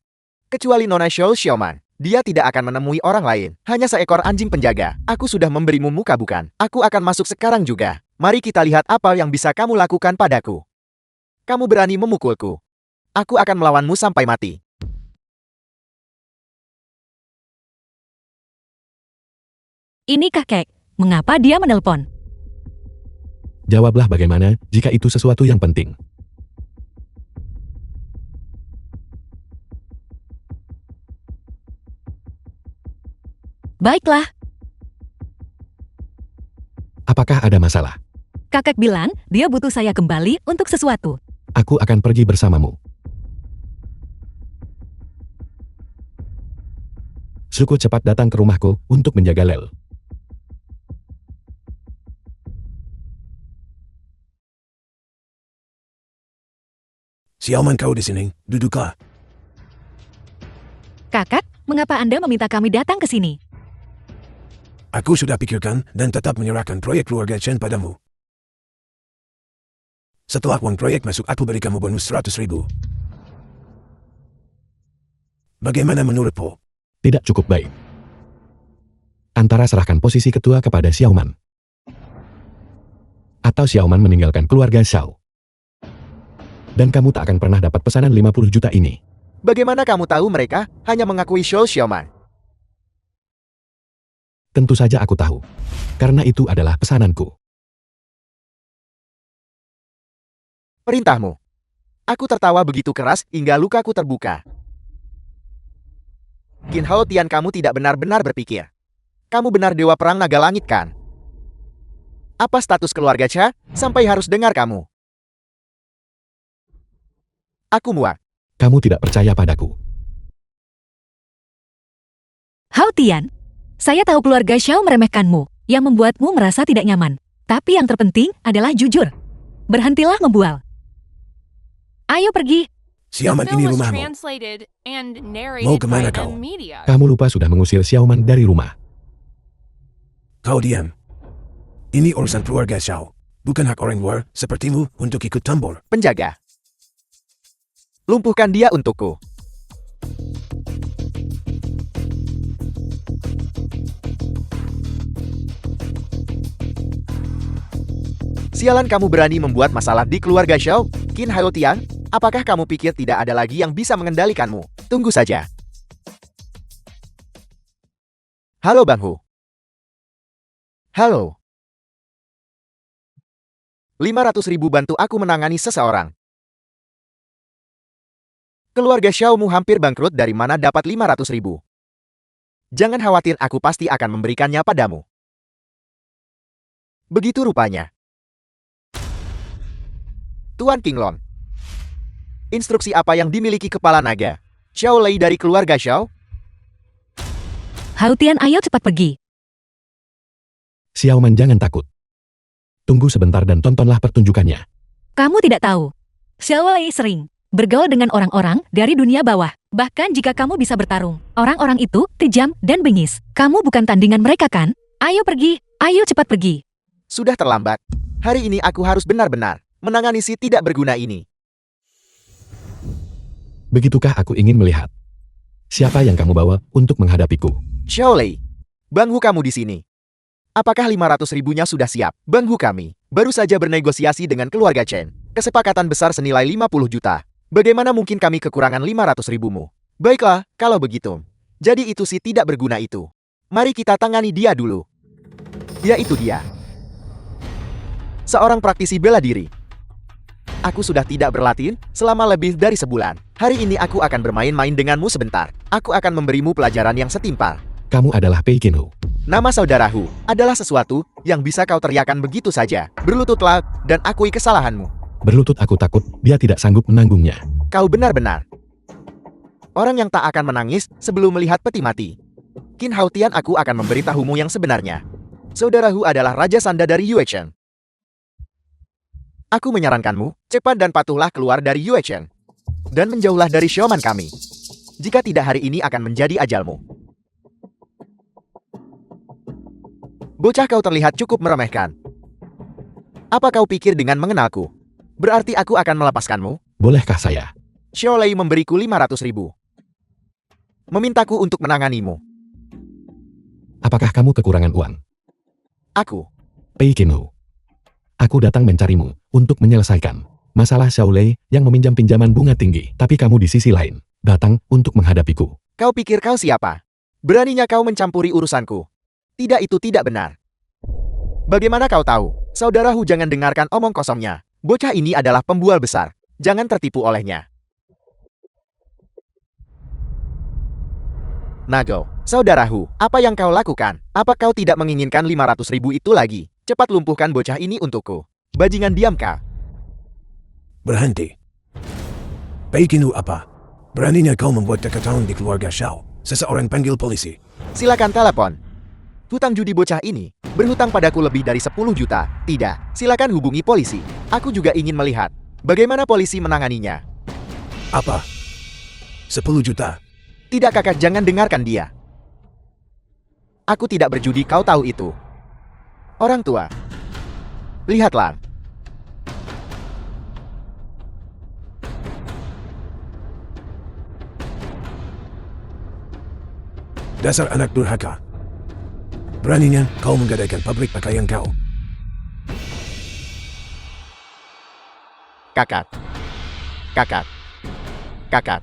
kecuali Nona Xiao Xiaoman, dia tidak akan menemui orang lain. Hanya seekor anjing penjaga. Aku sudah memberimu muka bukan? Aku akan masuk sekarang juga. Mari kita lihat apa yang bisa kamu lakukan padaku. Kamu berani memukulku. Aku akan melawanmu sampai mati. Ini kakek. Mengapa dia menelpon? Jawablah bagaimana jika itu sesuatu yang penting. Baiklah, Apakah ada masalah? kakek bilang dia butuh saya kembali untuk sesuatu. Aku akan pergi bersamamu. Suku cepat datang ke rumahku untuk menjaga Lel. Xiaoman, kau di sini, duduklah. Kakak, mengapa Anda meminta kami datang ke sini? Aku sudah pikirkan dan tetap menyerahkan proyek keluarga Chen padamu. Setelah uang proyek masuk, aku beri kamu bonus 100.000. Bagaimana menurutmu? Tidak cukup baik. Antara serahkan posisi ketua kepada Xiaoman, atau Xiaoman meninggalkan keluarga Xiao. Dan kamu tak akan pernah dapat pesanan 50 juta ini. Bagaimana kamu tahu mereka hanya mengakui Shou Xiaoman? Tentu saja aku tahu. Karena itu adalah pesananku. Perintahmu. Aku tertawa begitu keras hingga lukaku terbuka. Qin Hao Tian, kamu tidak benar-benar berpikir. Kamu benar dewa perang naga langit kan? Apa status keluarga Cha sampai harus dengar kamu? Aku muak. Kamu tidak percaya padaku. Hao Tian, saya tahu keluarga Xiao meremehkanmu, yang membuatmu merasa tidak nyaman. Tapi yang terpenting adalah jujur. Berhentilah membual. Ayo pergi. The Xiaoman, film ini was rumahmu. translated and Mau narrated kemana by kau? M Media. Kamu lupa sudah mengusir Xiaoman dari rumah. Kau diam. Ini urusan keluarga Xiao. Bukan hak orang luar sepertimu untuk ikut campur. Penjaga. Lumpuhkan dia untukku. Sialan, kamu berani membuat masalah di keluarga Xiao? Qin Hao Tian, apakah kamu pikir tidak ada lagi yang bisa mengendalikanmu? Tunggu saja. Halo Bang Hu. Halo. 500.000 bantu aku menangani seseorang. Keluarga Xiaomu hampir bangkrut, dari mana dapat 500.000? Jangan khawatir, aku pasti akan memberikannya padamu. Begitu rupanya. Tuan Qinglong. Instruksi apa yang dimiliki kepala naga? Xiao Lei dari keluarga Xiao? Hao Tian, ayo cepat pergi. Xiaoman, jangan takut. Tunggu sebentar dan tontonlah pertunjukannya. Kamu tidak tahu. Xiao Lei sering bergaul dengan orang-orang dari dunia bawah. Bahkan jika kamu bisa bertarung, orang-orang itu kejam dan bengis. Kamu bukan tandingan mereka kan? Ayo pergi, ayo cepat pergi. Sudah terlambat. Hari ini aku harus benar-benar menangani si tidak berguna ini. Begitukah aku ingin melihat? Siapa yang kamu bawa untuk menghadapiku? Xiao Lei, Bang Hu kamu di sini. Apakah 500.000-nya sudah siap? Bang Hu, kami baru saja bernegosiasi dengan keluarga Chen. Kesepakatan besar senilai 50 juta. Bagaimana mungkin kami kekurangan 500.000-mu? Baiklah, kalau begitu. Jadi itu si tidak berguna itu. Mari kita tangani dia dulu. Ya, itu dia. Seorang praktisi bela diri. Aku sudah tidak berlatih selama lebih dari sebulan. Hari ini aku akan bermain-main denganmu sebentar. Aku akan memberimu pelajaran yang setimpal. Kamu adalah Pei Qinhu. Nama saudaraku adalah sesuatu yang bisa kau teriakan begitu saja. Berlututlah dan akui kesalahanmu. Berlutut, aku takut dia tidak sanggup menanggungnya. Kau benar-benar orang yang tak akan menangis sebelum melihat peti mati. Qin Hao Tian, aku akan memberitahumu yang sebenarnya. Saudaraku adalah Raja Sanda dari Yuechen. Aku menyarankanmu, cepat dan patuhlah keluar dari Yuechen. Dan menjauhlah dari Xiaoman kami. Jika tidak, hari ini akan menjadi ajalmu. Bocah, kau terlihat cukup meremehkan. Apa kau pikir dengan mengenalku berarti aku akan melepaskanmu? Bolehkah saya? Xiao Lei memberiku 500.000. Memintaku untuk menanganimu. Apakah kamu kekurangan uang? Aku. Pei Qinhu. Aku datang mencarimu untuk menyelesaikan masalah Xiao Lei yang meminjam pinjaman bunga tinggi. Tapi kamu di sisi lain datang untuk menghadapiku. Kau pikir kau siapa? Beraninya kau mencampuri urusanku? Tidak, itu tidak benar. Bagaimana kau tahu? Saudaraku, jangan dengarkan omong kosongnya. Bocah ini adalah pembual besar. Jangan tertipu olehnya. Nago, saudaraku, apa yang kau lakukan? Apa kau tidak menginginkan 500.000 itu lagi? Cepat lumpuhkan bocah ini untukku. Bajingan, diam kau. Berhenti. Peikinu apa? Beraninya kau membuat kekacauan di keluarga Xiao. Seseorang panggil polisi. Silakan telepon. Hutang judi bocah ini berhutang padaku lebih dari 10 juta. Tidak, silakan hubungi polisi. Aku juga ingin melihat bagaimana polisi menanganinya. Apa? 10 juta? Tidak kakak, jangan dengarkan dia. Aku tidak berjudi, kau tahu itu. Orang tua. Lihatlah. Dasar anak durhaka. Beraninya kau menggadaikan pabrik pakaian kau. Kakak. Kakak. Kakak.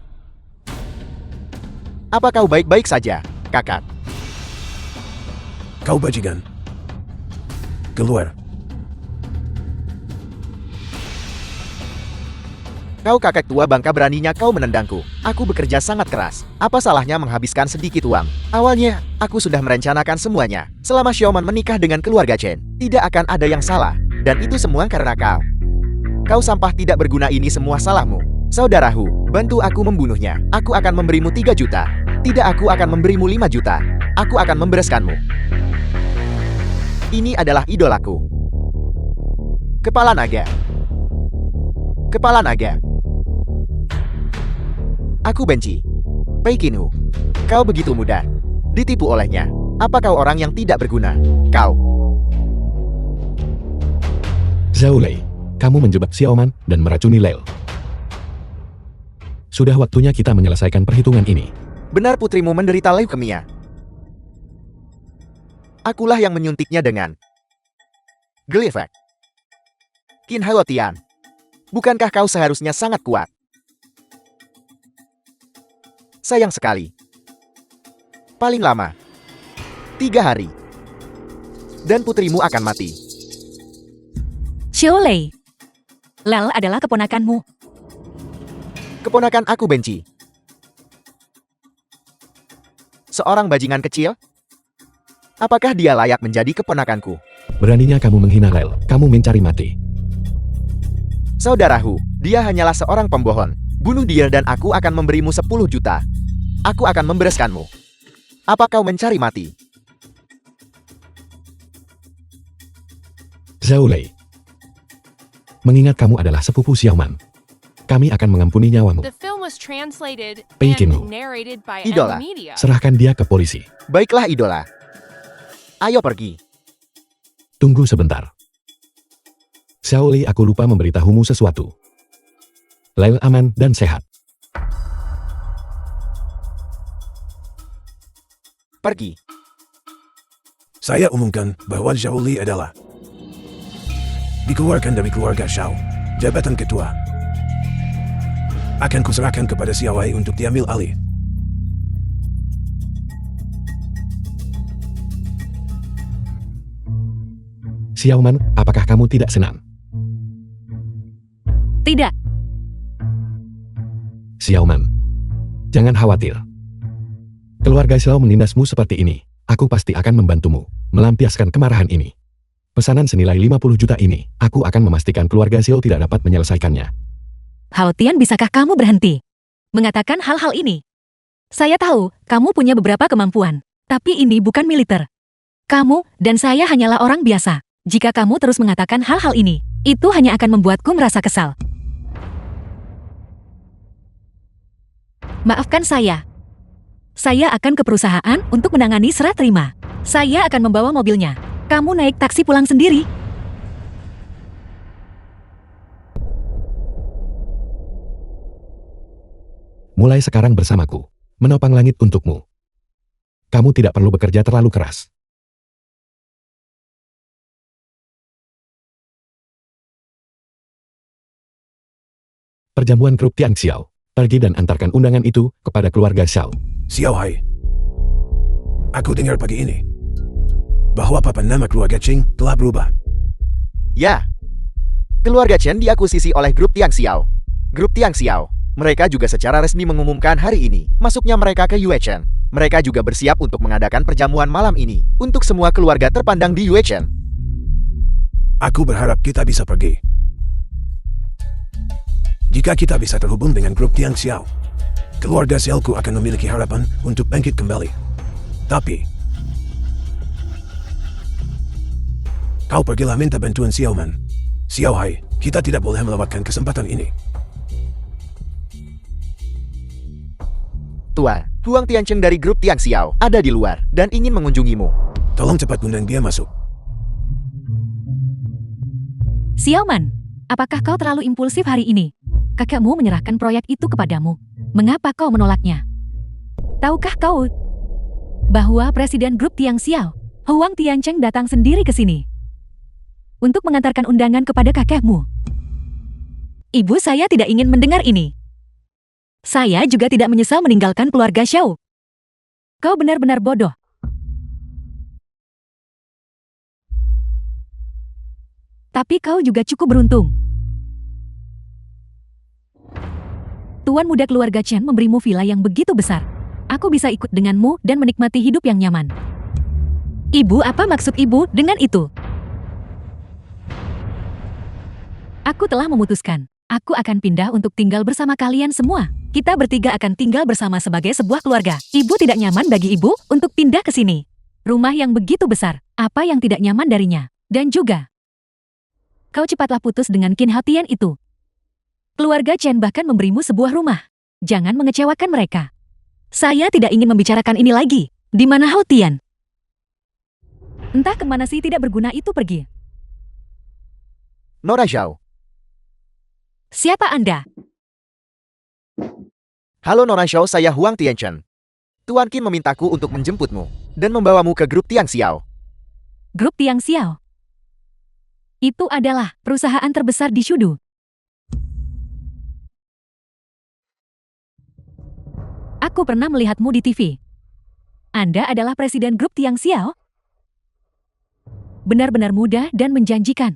Apa kau baik-baik saja, kakak? Kau bajingan. Keluar. Kau kakek tua bangka, beraninya kau menendangku. Aku bekerja sangat keras. Apa salahnya menghabiskan sedikit uang? Awalnya, aku sudah merencanakan semuanya. Selama Xiaoman menikah dengan keluarga Chen, tidak akan ada yang salah. Dan itu semua karena kau. Kau sampah tidak berguna, ini semua salahmu. Saudaraku, bantu aku membunuhnya. Aku akan memberimu 3 juta. Tidak, aku akan memberimu 5 juta. Aku akan membereskanmu. Ini adalah idolaku. Kepala naga. Kepala naga. Aku benci. Peikinu. Kau begitu mudah ditipu olehnya. Apa kau orang yang tidak berguna? Kau. Zhao Lei, kamu menjebak Xiaoman dan meracuni Lel. Sudah waktunya kita menyelesaikan perhitungan ini. Benar putrimu menderita leukemia. Akulah yang menyuntiknya dengan Glyphec. Qin Hao-tian. Bukankah kau seharusnya sangat kuat? Sayang sekali. Paling lama 3 hari. Dan putrimu akan mati. Xiao Lei. Lel adalah keponakanmu. Keponakan aku benci. Seorang bajingan kecil? Apakah dia layak menjadi keponakanku? Beraninya kamu menghina Lel, kamu mencari mati. Saudaraku, dia hanyalah seorang pembohong. Bunuh dia dan aku akan memberimu 10 juta. Aku akan membereskanmu. Apa kau mencari mati? Zhao Lei. Mengingat kamu adalah sepupu Xiaoman, kami akan mengampuni nyawamu. The film was translated Peikinu. and narrated by Idola. M Media. Serahkan dia ke polisi. Baiklah idola. Ayo pergi. Tunggu sebentar. Xiao Lei, aku lupa memberitahumu sesuatu. Lel aman dan sehat. Pergi. Saya umumkan bahwa Zhao Li adalah dikeluarkan dari keluarga Xiao. Jabatan ketua akan kuserahkan kepada Xiao Wei untuk diambil alih. Xiaoman, apakah kamu tidak senang? Tidak. Xiaoman, jangan khawatir. Keluarga Xiao menindasmu seperti ini. Aku pasti akan membantumu melampiaskan kemarahan ini. Pesanan senilai 50 juta ini, aku akan memastikan keluarga Xiao tidak dapat menyelesaikannya. Hao Tian, bisakah kamu berhenti mengatakan hal-hal ini? Saya tahu, kamu punya beberapa kemampuan. Tapi ini bukan militer. Kamu dan saya hanyalah orang biasa. Jika kamu terus mengatakan hal-hal ini, itu hanya akan membuatku merasa kesal. Maafkan saya. Saya akan ke perusahaan untuk menangani serah terima. Saya akan membawa mobilnya. Kamu naik taksi pulang sendiri. Mulai sekarang bersamaku, menopang langit untukmu. Kamu tidak perlu bekerja terlalu keras. Perjamuan grup Tiang Xiao. Pergi dan antarkan undangan itu kepada keluarga Xiao. Xiao Hai. Aku dengar pagi ini bahwa papan nama keluarga Qing telah berubah. Ya. Keluarga Chen diakuisisi oleh grup Tiang Xiao. Grup Tiang Xiao. Mereka juga secara resmi mengumumkan hari ini masuknya mereka ke Yue Chen. Mereka juga bersiap untuk mengadakan perjamuan malam ini untuk semua keluarga terpandang di Yuechen. Aku berharap kita bisa pergi. Jika kita bisa terhubung dengan grup Tiang Xiao, keluarga Xiaoku akan memiliki harapan untuk bangkit kembali. Tapi, kau pergilah minta bantuan Xiaoman. Xiao Hai, kita tidak boleh melewatkan kesempatan ini. Tuan, Huang Tiancheng dari grup Tiang Xiao ada di luar dan ingin mengunjungimu. Tolong cepat undang dia masuk. Xiaoman, apakah kau terlalu impulsif hari ini? Kakakmu menyerahkan proyek itu kepadamu. Mengapa kau menolaknya? Tahukah kau bahwa Presiden Grup Tiang Xiao, Huang Tiancheng datang sendiri ke sini untuk mengantarkan undangan kepada kakekmu? Ibu saya tidak ingin mendengar ini. Saya juga tidak menyesal meninggalkan keluarga Xiao. Kau benar-benar bodoh. Tapi kau juga cukup beruntung. Tuan muda keluarga Chen memberimu villa yang begitu besar. Aku bisa ikut denganmu dan menikmati hidup yang nyaman. Ibu, apa maksud ibu dengan itu? Aku telah memutuskan. Aku akan pindah untuk tinggal bersama kalian semua. Kita bertiga akan tinggal bersama sebagai sebuah keluarga. Ibu tidak nyaman bagi ibu untuk pindah ke sini. Rumah yang begitu besar, apa yang tidak nyaman darinya? Dan juga, kau cepatlah putus dengan Qin Haotian itu. Keluarga Chen bahkan memberimu sebuah rumah. Jangan mengecewakan mereka. Saya tidak ingin membicarakan ini lagi. Di mana Haotian? Entah kemana si tidak berguna itu pergi. Nora Zhao. Siapa Anda? Halo Nora Zhao, saya Huang Tiancheng. Tuan Qin memintaku untuk menjemputmu dan membawamu ke grup Tiang Xiao. Grup Tiang Xiao. Itu adalah perusahaan terbesar di Shudu. Aku pernah melihatmu di TV. Anda adalah presiden grup Tiang Xiao? Benar-benar muda dan menjanjikan.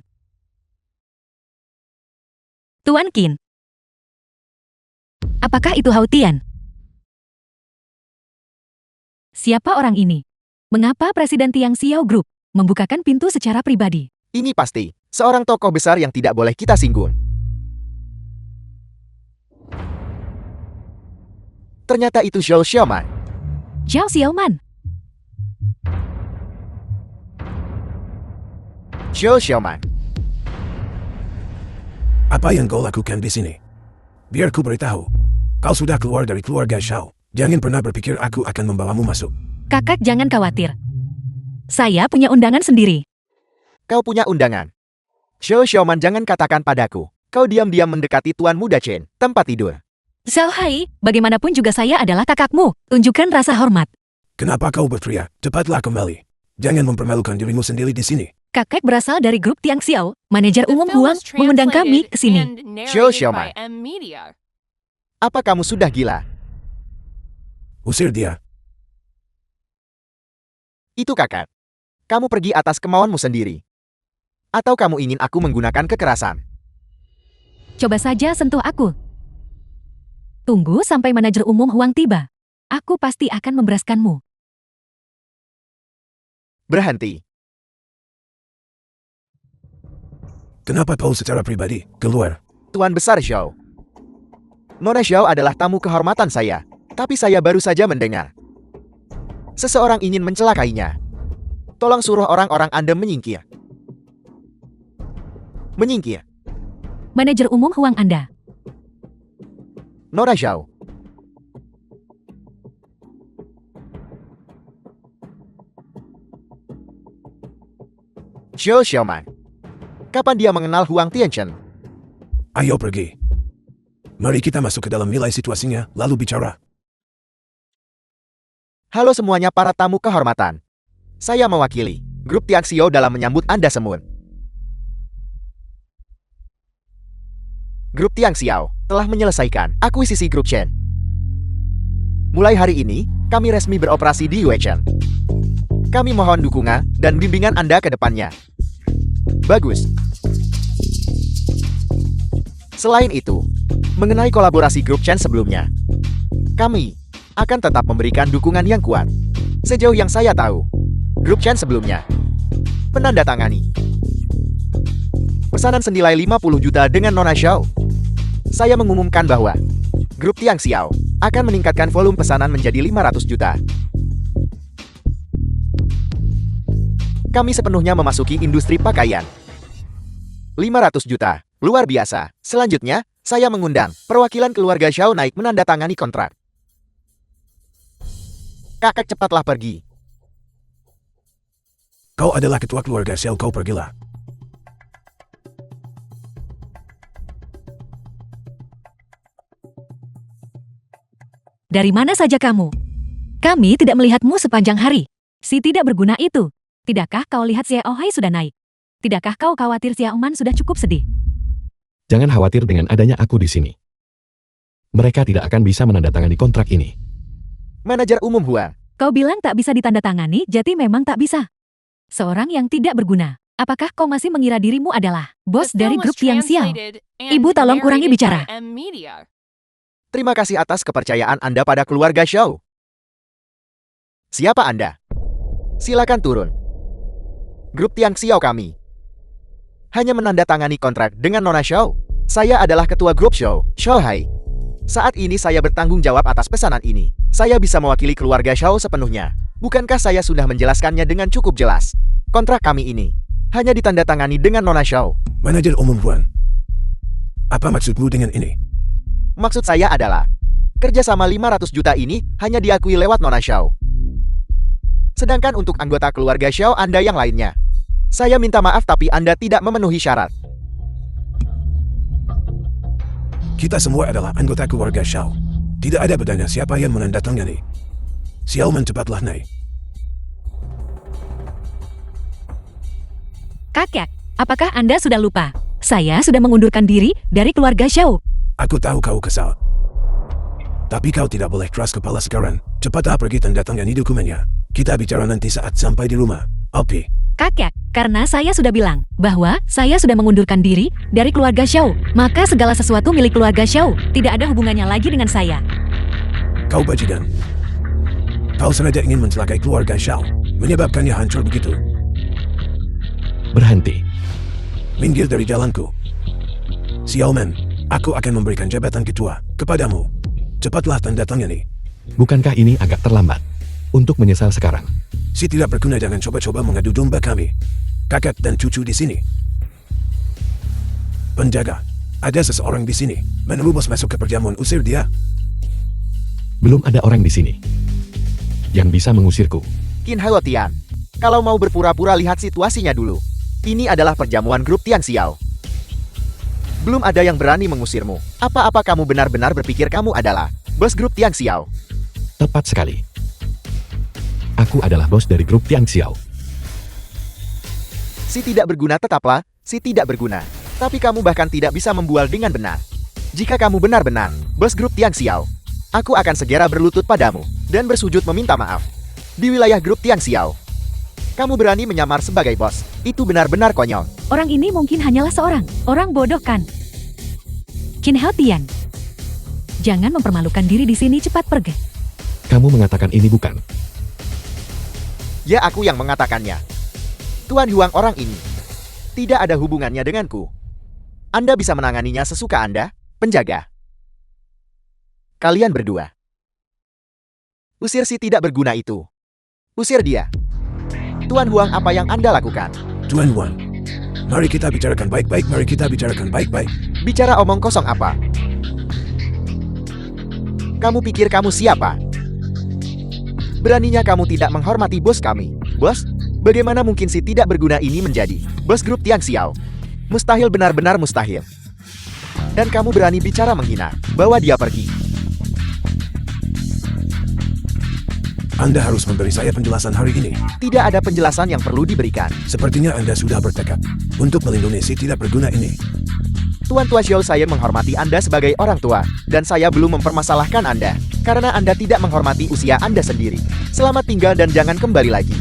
Tuan Qin. Apakah itu Haotian? Siapa orang ini? Mengapa Presiden Tiang Xiao Group membukakan pintu secara pribadi? Ini pasti seorang tokoh besar yang tidak boleh kita singgung. Ternyata itu Zhao Xiaoman. Zhao Xiaoman. Zhao Xiaoman. Apa yang kau lakukan di sini? Biar ku beritahu. Kau sudah keluar dari keluarga Xiao. Jangan pernah berpikir aku akan membawamu masuk. Kakak jangan khawatir. Saya punya undangan sendiri. Kau punya undangan. Zhao Xiaoman, jangan katakan padaku. Kau diam-diam mendekati Tuan Muda Chen, tempat tidur. Zhao Hai, bagaimanapun juga saya adalah kakakmu. Tunjukkan rasa hormat. Kenapa kau berteriak? Cepatlah kembali. Jangan mempermalukan dirimu sendiri di sini. Kakek berasal dari grup Tiang Xiao. Manajer The umum film Huang was mengundang kami translated ke sini. and Zhao narrated Xiaoman. by M Media. Apa kamu sudah gila? Usir dia. Itu kakak. Kamu pergi atas kemauanmu sendiri. Atau kamu ingin aku menggunakan kekerasan? Coba saja sentuh aku. Tunggu sampai manajer umum Huang tiba. Aku pasti akan memberaskanmu. Berhenti. Kenapa kau secara pribadi keluar? Tuan Besar Zhao. Nona Zhao adalah tamu kehormatan saya. Tapi saya baru saja mendengar. Seseorang ingin mencelakainya. Tolong suruh orang-orang Anda menyingkir. Menyingkir. Manajer umum Huang Anda. Nora Zhao. Zhao Xiaoman. Kapan dia mengenal Huang Tiancheng? Ayo pergi. Mari kita masuk ke dalam nilai situasinya, lalu bicara. Halo semuanya para tamu kehormatan. Saya mewakili grup Tiang Xiao dalam menyambut Anda semua. Grup Tiang Xiao telah menyelesaikan akuisisi grup Chen. Mulai hari ini, kami resmi beroperasi di Yuechen. Kami mohon dukungan dan bimbingan Anda ke depannya. Bagus. Selain itu, mengenai kolaborasi grup Chen sebelumnya, kami akan tetap memberikan dukungan yang kuat. Sejauh yang saya tahu, grup Chen sebelumnya menandatangani pesanan senilai 50 juta dengan Nona Xiao. Saya mengumumkan bahwa grup Tiang Xiao akan meningkatkan volume pesanan menjadi 500 juta. Kami sepenuhnya memasuki industri pakaian. 500 juta, luar biasa. Selanjutnya, saya mengundang perwakilan keluarga Xiao naik menandatangani kontrak. Kakak cepatlah pergi. Kau adalah ketua keluarga Xiao, kau pergilah. Dari mana saja kamu? Kami tidak melihatmu sepanjang hari. Si tidak berguna itu. Tidakkah kau lihat Xiao Hai sudah naik? Tidakkah kau khawatir Xiao Man sudah cukup sedih? Jangan khawatir dengan adanya aku di sini. Mereka tidak akan bisa menandatangani kontrak ini. Manajer umum Huang. Kau bilang tak bisa ditandatangani, jadi memang tak bisa. Seorang yang tidak berguna. Apakah kau masih mengira dirimu adalah bos The dari film grup was Tiang Xiao? translated and Ibu tolong kurangi narrated bicara. by M Media. Terima kasih atas kepercayaan Anda pada keluarga Xiao. Siapa Anda? Silakan turun. Grup Tiang Xiao kami hanya menandatangani kontrak dengan Nona Xiao. Saya adalah ketua grup Xiao, Xiao Hai. Saat ini saya bertanggung jawab atas pesanan ini. Saya bisa mewakili keluarga Xiao sepenuhnya. Bukankah saya sudah menjelaskannya dengan cukup jelas? Kontrak kami ini hanya ditandatangani dengan Nona Xiao. Manajer umum Huan. Apa maksudmu dengan ini? Maksud saya adalah, kerjasama 500 juta ini hanya diakui lewat Nona Xiao. Sedangkan untuk anggota keluarga Xiao Anda yang lainnya, saya minta maaf tapi Anda tidak memenuhi syarat. Kita semua adalah anggota keluarga Xiao. Tidak ada bedanya siapa yang menandatangani. Xiao Man cepatlah naik. Kakek, apakah Anda sudah lupa? Saya sudah mengundurkan diri dari keluarga Xiao. Aku tahu kau kesal. Tapi kau tidak boleh keras kepala sekarang. Cepatlah pergi tandatangani dokumennya. Kita bicara nanti saat sampai di rumah. Alpi. Kakek, karena saya sudah bilang bahwa saya sudah mengundurkan diri dari keluarga Xiao, maka segala sesuatu milik keluarga Xiao tidak ada hubungannya lagi dengan saya. Kau bajingan. Kau sengaja ingin mencelakai keluarga Xiao, menyebabkannya hancur begitu. Berhenti. Minggir dari jalanku. Xiao Man, aku akan memberikan jabatan ketua kepadamu. Cepatlah tanda tangani. Bukankah ini agak terlambat? Untuk menyesal sekarang. Si tidak berguna jangan coba-coba mengadu domba kami. Kakak dan cucu di sini. Penjaga, ada seseorang di sini. Menerobos masuk ke perjamuan, usir dia. Belum ada orang di sini yang bisa mengusirku. Qin Hao Tian, kalau mau berpura-pura lihat situasinya dulu. Ini adalah perjamuan grup Tiang Xiao. Belum ada yang berani mengusirmu. Apa-apa kamu benar-benar berpikir kamu adalah bos grup Tiang Xiao? Tepat sekali. Aku adalah bos dari grup Tiang Xiao. Si tidak berguna tetaplah, si tidak berguna. Tapi kamu bahkan tidak bisa membual dengan benar. Jika kamu benar-benar bos grup Tiang Xiao, aku akan segera berlutut padamu dan bersujud meminta maaf. Di wilayah grup Tiang Xiao, kamu berani menyamar sebagai bos. Itu benar-benar konyol. Orang ini mungkin hanyalah seorang orang bodoh kan? Qin Hao Tian, jangan mempermalukan diri di sini, cepat pergi. Kamu mengatakan ini bukan? Ya, aku yang mengatakannya. Tuan Huang orang ini tidak ada hubungannya denganku. Anda bisa menanganinya sesuka Anda, penjaga. Kalian berdua. Usir si tidak berguna itu. Usir dia. Tuan Huang, apa yang Anda lakukan? Tuan Huan, mari kita bicarakan baik-baik, mari kita bicarakan baik-baik. Bicara omong kosong apa? Kamu pikir kamu siapa? Beraninya kamu tidak menghormati bos kami. Bos, bagaimana mungkin si tidak berguna ini menjadi bos grup Tiang Xiao? Mustahil, benar-benar mustahil. Dan kamu berani bicara menghina, bawa dia pergi. Anda harus memberi saya penjelasan hari ini. Tidak ada penjelasan yang perlu diberikan. Sepertinya Anda sudah bertekad untuk melindungi si tidak berguna ini. Tuan Tua Xiao, saya menghormati Anda sebagai orang tua, dan saya belum mempermasalahkan Anda, karena Anda tidak menghormati usia Anda sendiri. Selamat tinggal dan jangan kembali lagi.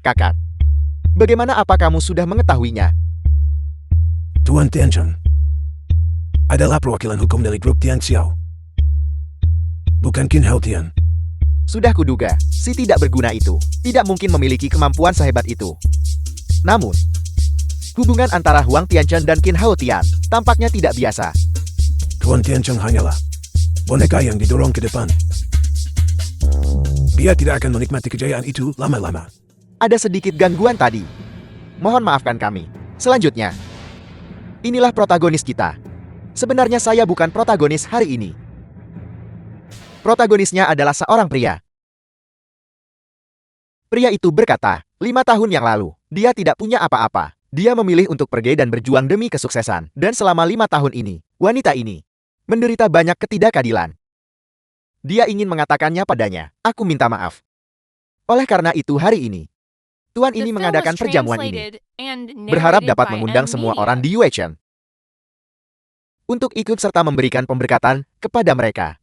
Kakak, bagaimana, apa kamu sudah mengetahuinya? Tuan Tiancheng adalah perwakilan hukum dari grup Tian Xiao. Bukan Qin Hao Tian. Sudah kuduga, si tidak berguna itu tidak mungkin memiliki kemampuan sehebat itu. Namun, hubungan antara Huang Tiancheng dan Qin Hao Tian tampaknya tidak biasa. Tuan Tiancheng hanyalah boneka yang didorong ke depan. Dia tidak akan menikmati kejayaan itu lama-lama. Ada sedikit gangguan tadi. Mohon maafkan kami. Selanjutnya, inilah protagonis kita. Sebenarnya saya bukan protagonis hari ini. Protagonisnya adalah seorang pria. Pria itu berkata, 5 tahun yang lalu, dia tidak punya apa-apa. Dia memilih untuk pergi dan berjuang demi kesuksesan. Dan selama 5 tahun ini, wanita ini menderita banyak ketidakadilan. Dia ingin mengatakannya padanya, aku minta maaf. Oleh karena itu hari ini, Tuan The ini film mengadakan was perjamuan ini. translated and Berharap narrated dapat by mengundang M semua Media. orang di Yuechen untuk ikut serta memberikan pemberkatan kepada mereka.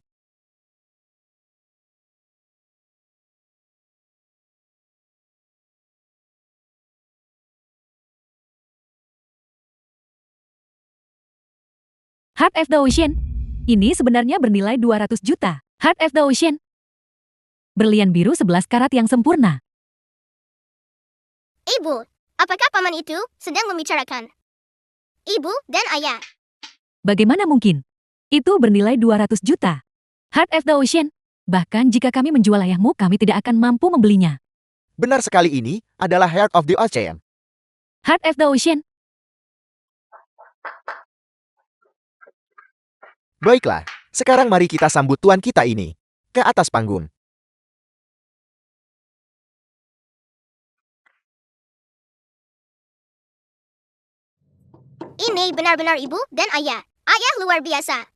Heart of the Ocean. Ini sebenarnya bernilai 200 juta. Heart of the Ocean. Berlian biru 11 karat yang sempurna. Ibu, apakah paman itu sedang membicarakan ibu dan ayah? Bagaimana mungkin? Itu bernilai 200 juta. Heart of the Ocean. Bahkan jika kami menjual ayahmu, kami tidak akan mampu membelinya. Benar sekali, ini adalah Heart of the Ocean. Heart of the Ocean. Baiklah, sekarang mari kita sambut tuan kita ini ke atas panggung. Ini benar-benar ibu dan ayah. Ayah luar biasa.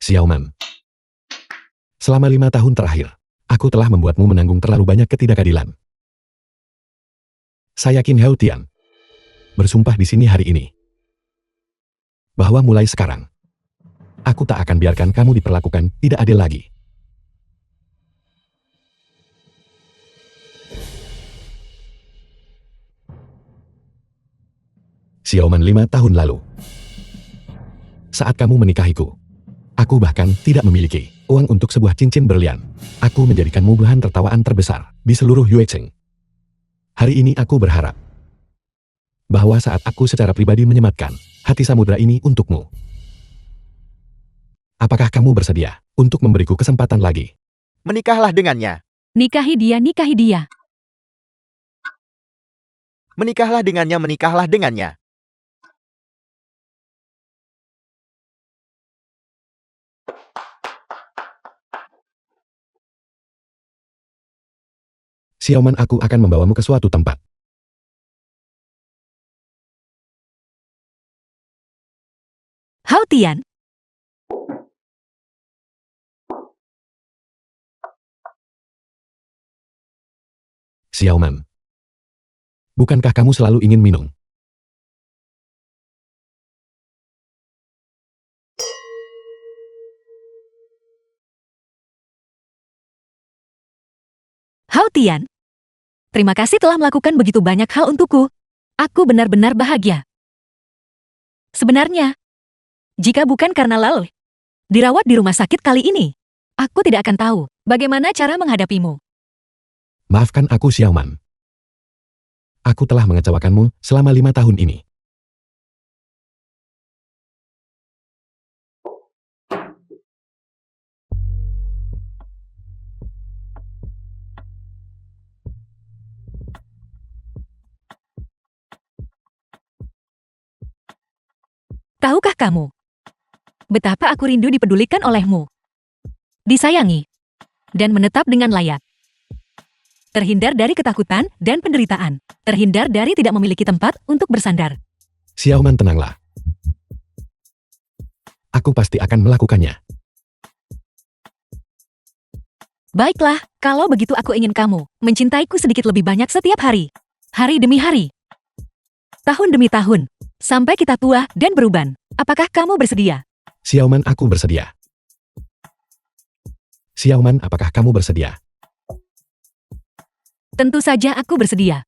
Xiaoman. Selama 5 tahun terakhir, aku telah membuatmu menanggung terlalu banyak ketidakadilan. Saya Qin Hao Tian. Bersumpah di sini hari ini. Bahwa mulai sekarang, aku tak akan biarkan kamu diperlakukan tidak adil lagi. Xiaoman 5 tahun lalu. Saat kamu menikahiku, aku bahkan tidak memiliki uang untuk sebuah cincin berlian. Aku menjadikanmu bahan tertawaan terbesar di seluruh Yuecheng. Hari ini aku berharap bahwa saat aku secara pribadi menyematkan hati samudra ini untukmu. Apakah kamu bersedia untuk memberiku kesempatan lagi? Menikahlah dengannya. Nikahi dia, nikahi dia. Menikahlah dengannya, menikahlah dengannya. Xiaoman, aku akan membawamu ke suatu tempat. Hao Tian. Xiaoman. Bukankah kamu selalu ingin minum? Hao Tian. Terima kasih telah melakukan begitu banyak hal untukku. Aku benar-benar bahagia. Sebenarnya, jika bukan karena Lalo dirawat di rumah sakit kali ini, aku tidak akan tahu bagaimana cara menghadapimu. Maafkan aku, Xiaoman. Aku telah mengecewakanmu selama 5 tahun ini. Tahukah kamu betapa aku rindu dipedulikan olehmu, disayangi, dan menetap dengan layak. Terhindar dari ketakutan dan penderitaan. Terhindar dari tidak memiliki tempat untuk bersandar. Xiaoman, tenanglah. Aku pasti akan melakukannya. Baiklah, kalau begitu aku ingin kamu mencintaiku sedikit lebih banyak setiap hari. Hari demi hari. Tahun demi tahun. Sampai kita tua dan beruban. Apakah kamu bersedia? Xiaoman, aku bersedia. Xiaoman, apakah kamu bersedia? Tentu saja aku bersedia.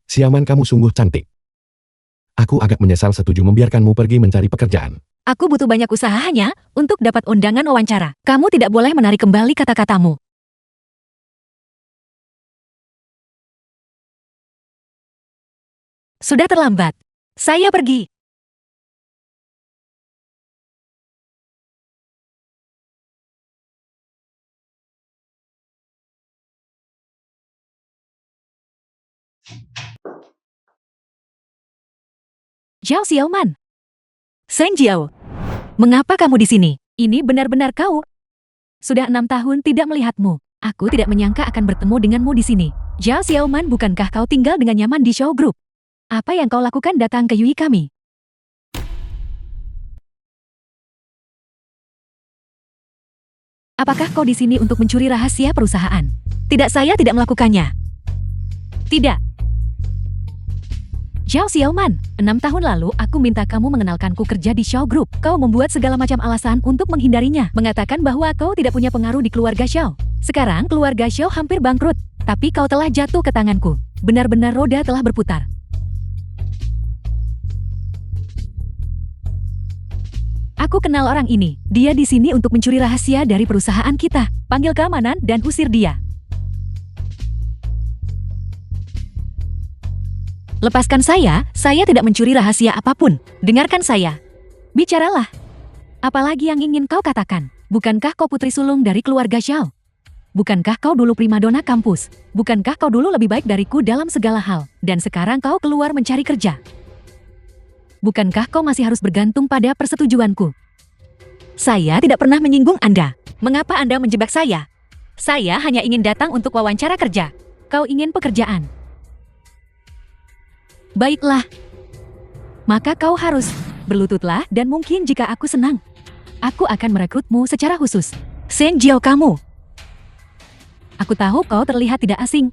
Xiaoman, kamu sungguh cantik. Aku agak menyesal setuju membiarkanmu pergi mencari pekerjaan. Aku butuh banyak usaha hanya untuk dapat undangan wawancara. Kamu tidak boleh menarik kembali kata-katamu. Sudah terlambat. Saya pergi. Zhao Xiaoman. Seng Jiao. Mengapa kamu di sini? Ini benar-benar kau. Sudah 6 tahun tidak melihatmu. Aku tidak menyangka akan bertemu denganmu di sini. Zhao Xiaoman, bukankah kau tinggal dengan nyaman di Show Group? Apa yang kau lakukan datang ke Yui kami? Apakah kau di sini untuk mencuri rahasia perusahaan? Tidak, saya tidak melakukannya. Tidak. Zhao Xiaoman, 6 tahun lalu aku minta kamu mengenalkanku kerja di Xiao Group. Kau membuat segala macam alasan untuk menghindarinya, mengatakan bahwa kau tidak punya pengaruh di keluarga Xiao. Sekarang keluarga Xiao hampir bangkrut, tapi kau telah jatuh ke tanganku. Benar-benar roda telah berputar. Aku kenal orang ini. Dia di sini untuk mencuri rahasia dari perusahaan kita. Panggil keamanan dan usir dia. Lepaskan saya tidak mencuri rahasia apapun. Dengarkan saya. Bicaralah. Apalagi yang ingin kau katakan? Bukankah kau putri sulung dari keluarga Xiao? Bukankah kau dulu primadona kampus? Bukankah kau dulu lebih baik dariku dalam segala hal? Dan sekarang kau keluar mencari kerja. Bukankah kau masih harus bergantung pada persetujuanku? Saya tidak pernah menyinggung Anda. Mengapa Anda menjebak saya? Saya hanya ingin datang untuk wawancara kerja. Kau ingin pekerjaan. Baiklah. Maka kau harus berlututlah dan mungkin jika aku senang, aku akan merekrutmu secara khusus. Seng Jiao kamu. Aku tahu kau terlihat tidak asing.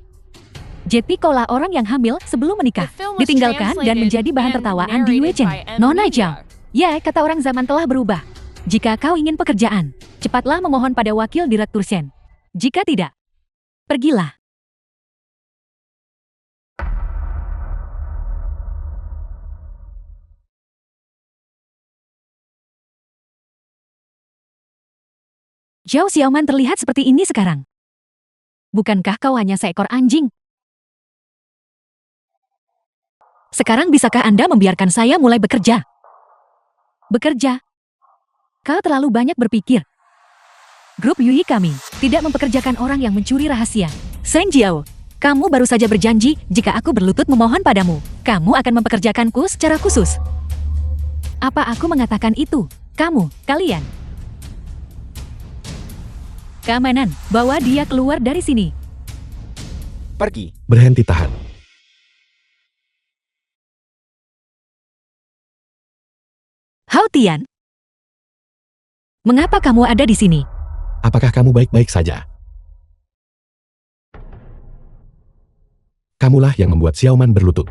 Jadi kaulah orang yang hamil sebelum menikah, The film was ditinggalkan dan translated menjadi bahan and tertawaan di narrated Yuechen. by Nona Emily Zhao. Ya, kata orang zaman telah berubah. Jika kau ingin pekerjaan, cepatlah memohon pada wakil direktur Shen. Jika tidak, pergilah. Zhao Xiaoman terlihat seperti ini sekarang. Bukankah kau hanya seekor anjing? Sekarang bisakah Anda membiarkan saya mulai bekerja? Bekerja? Kau terlalu banyak berpikir. Grup Yui kami tidak mempekerjakan orang yang mencuri rahasia. Seng Jiao, kamu baru saja berjanji jika aku berlutut memohon padamu, kamu akan mempekerjakanku secara khusus. Apa aku mengatakan itu? Kalian. Keamanan, bawa dia keluar dari sini. Pergi. Berhenti, tahan. Hao Tian, mengapa kamu ada di sini? Apakah kamu baik-baik saja? Kamulah yang membuat Xiaoman berlutut.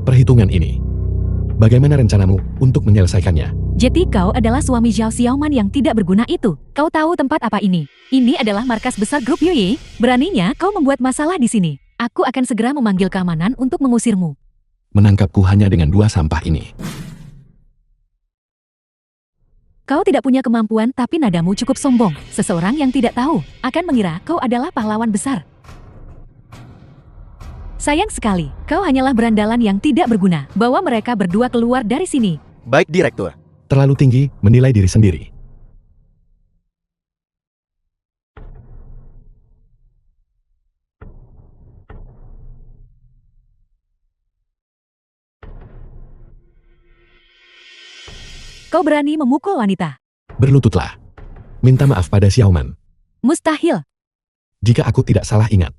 Perhitungan ini. Bagaimana rencanamu untuk menyelesaikannya? Jadi kau adalah suami Zhao Xiaoman yang tidak berguna itu. Kau tahu tempat apa ini? Ini adalah markas besar grup Yui. Beraninya kau membuat masalah di sini. Aku akan segera memanggil keamanan untuk mengusirmu. Menangkapku hanya dengan 2 sampah ini. Kau tidak punya kemampuan tapi nadamu cukup sombong. Seseorang yang tidak tahu akan mengira kau adalah pahlawan besar. Sayang sekali, kau hanyalah berandalan yang tidak berguna. Bawa mereka berdua keluar dari sini. Baik, Direktur. Terlalu tinggi menilai diri sendiri. Kau berani memukul wanita. Berlututlah. Minta maaf pada Xiaoman. Mustahil. Jika aku tidak salah ingat.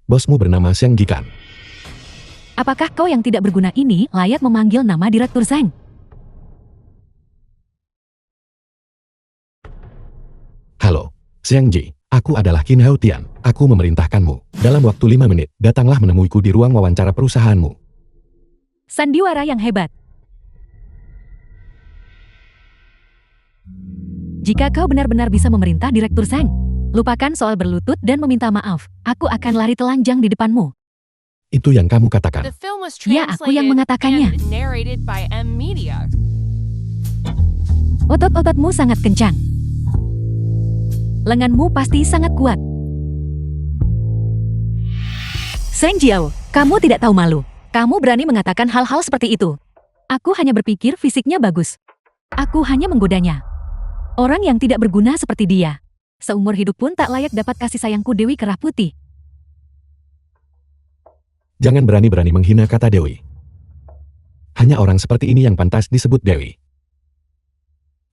Bosmu bernama Zheng Jikan. Apakah kau yang tidak berguna ini layak memanggil nama Direktur Zheng? Halo, Xiang Ji, aku adalah Qin Hao Tian. Aku memerintahkanmu. Dalam waktu 5 menit, datanglah menemuiku di ruang wawancara perusahaanmu. Sandiwara yang hebat. Jika kau benar-benar bisa memerintah Direktur Zhang, lupakan soal berlutut dan meminta maaf. Aku akan lari telanjang di depanmu. Itu yang kamu katakan. The film was Ya, aku yang translated mengatakannya. and narrated by M Media. Otot-ototmu sangat kencang. Lenganmu pasti sangat kuat. Zhang Jiao, kamu tidak tahu malu. Kamu berani mengatakan hal-hal seperti itu. Aku hanya berpikir fisiknya bagus. Aku hanya menggodanya. Orang yang tidak berguna seperti dia. Seumur hidup pun tak layak dapat kasih sayangku Dewi Kerah Putih. Jangan berani-berani menghina kata Dewi. Hanya orang seperti ini yang pantas disebut Dewi.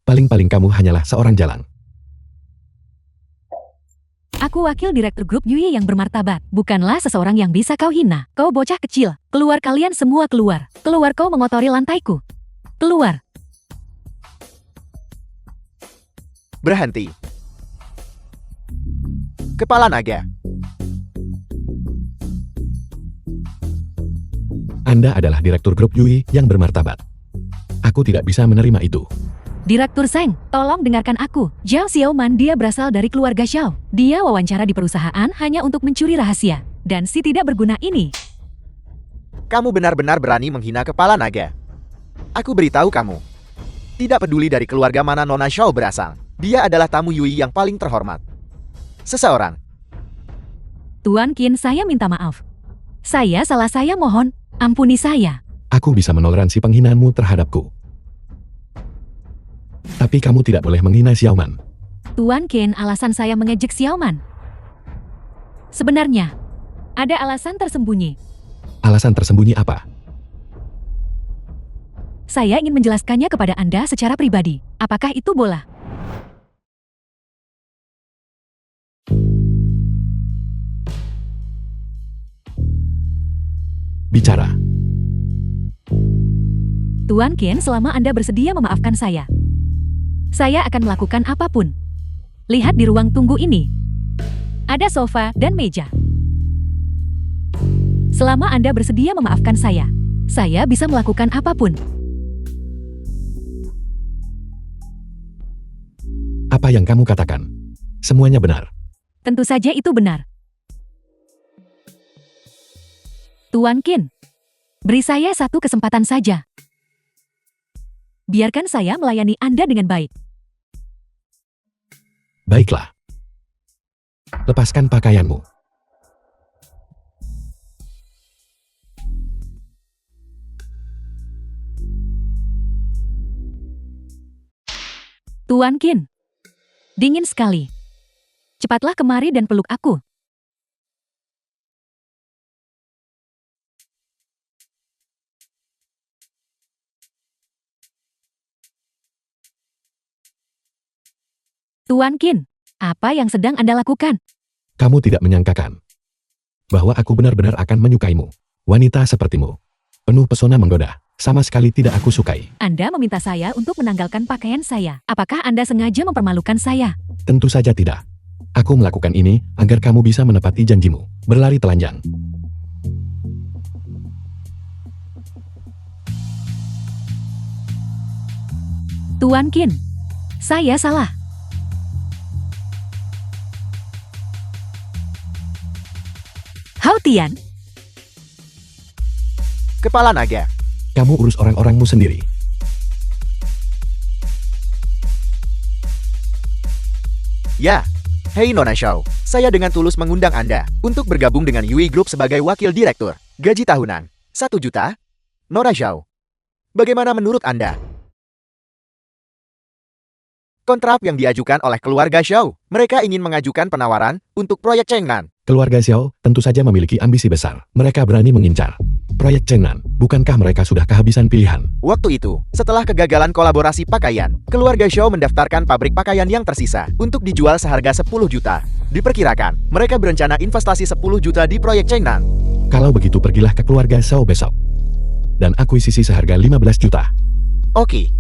Paling-paling kamu hanyalah seorang jalang. Aku wakil direktur grup Yui yang bermartabat. Bukanlah seseorang yang bisa kau hina. Kau bocah kecil. Keluar kalian semua keluar. Keluar kau mengotori lantaiku. Keluar. Berhenti. Kepala naga. Anda adalah direktur grup Yui yang bermartabat. Aku tidak bisa menerima itu. Direktur Zhang, tolong dengarkan aku. Zhao Xiaoman dia berasal dari keluarga Xiao. Dia wawancara di perusahaan hanya untuk mencuri rahasia. Dan si tidak berguna ini. Kamu benar-benar berani menghina kepala naga. Aku beritahu kamu. Tidak peduli dari keluarga mana Nona Xiao berasal. Dia adalah tamu Yui yang paling terhormat. Seseorang. Tuan Qin, saya minta maaf. Saya salah, saya mohon. Ampuni saya. Aku bisa menoleransi penghinaanmu terhadapku. Tapi kamu tidak boleh menghina Xiaoman. Tuan Qin, alasan saya mengejek Xiaoman. Sebenarnya, ada alasan tersembunyi. Alasan tersembunyi apa? Saya ingin menjelaskannya kepada Anda secara pribadi. Apakah itu bola? Bicara. Tuan Qin, selama Anda bersedia memaafkan saya akan melakukan apapun. Lihat di ruang tunggu ini. Ada sofa dan meja. Selama Anda bersedia memaafkan saya bisa melakukan apapun. Apa yang kamu katakan? Semuanya benar. Tentu saja itu benar. Tuan Qin, beri saya satu kesempatan saja. Biarkan saya melayani Anda dengan baik. Baiklah. Lepaskan pakaianmu. Tuan Qin, dingin sekali. Cepatlah kemari dan peluk aku. Tuan Qin, apa yang sedang Anda lakukan? Kamu tidak menyangkakan bahwa aku benar-benar akan menyukaimu. Wanita sepertimu, penuh pesona menggoda, sama sekali tidak aku sukai. Anda meminta saya untuk menanggalkan pakaian saya. Apakah Anda sengaja mempermalukan saya? Tentu saja tidak. Aku melakukan ini agar kamu bisa menepati janjimu, berlari telanjang. Tuan Qin, saya salah. Hao Tian, Kepala naga. Kamu urus orang-orangmu sendiri. Ya. Hei Nona Xiao, saya dengan tulus mengundang Anda untuk bergabung dengan Yui Group sebagai wakil direktur. Gaji tahunan, 1 juta. Nona Xiao, bagaimana menurut Anda? Kontrak yang diajukan oleh keluarga Xiao. Mereka ingin mengajukan penawaran untuk proyek Chengnan. Keluarga Xiao tentu saja memiliki ambisi besar. Mereka berani mengincar proyek Chengnan. Bukankah mereka sudah kehabisan pilihan? Waktu itu, setelah kegagalan kolaborasi pakaian, keluarga Xiao mendaftarkan pabrik pakaian yang tersisa untuk dijual seharga 10 juta. Diperkirakan, mereka berencana investasi 10 juta di proyek Chengnan. Kalau begitu pergilah ke keluarga Xiao besok. Dan akuisisi seharga 15 juta. Oke,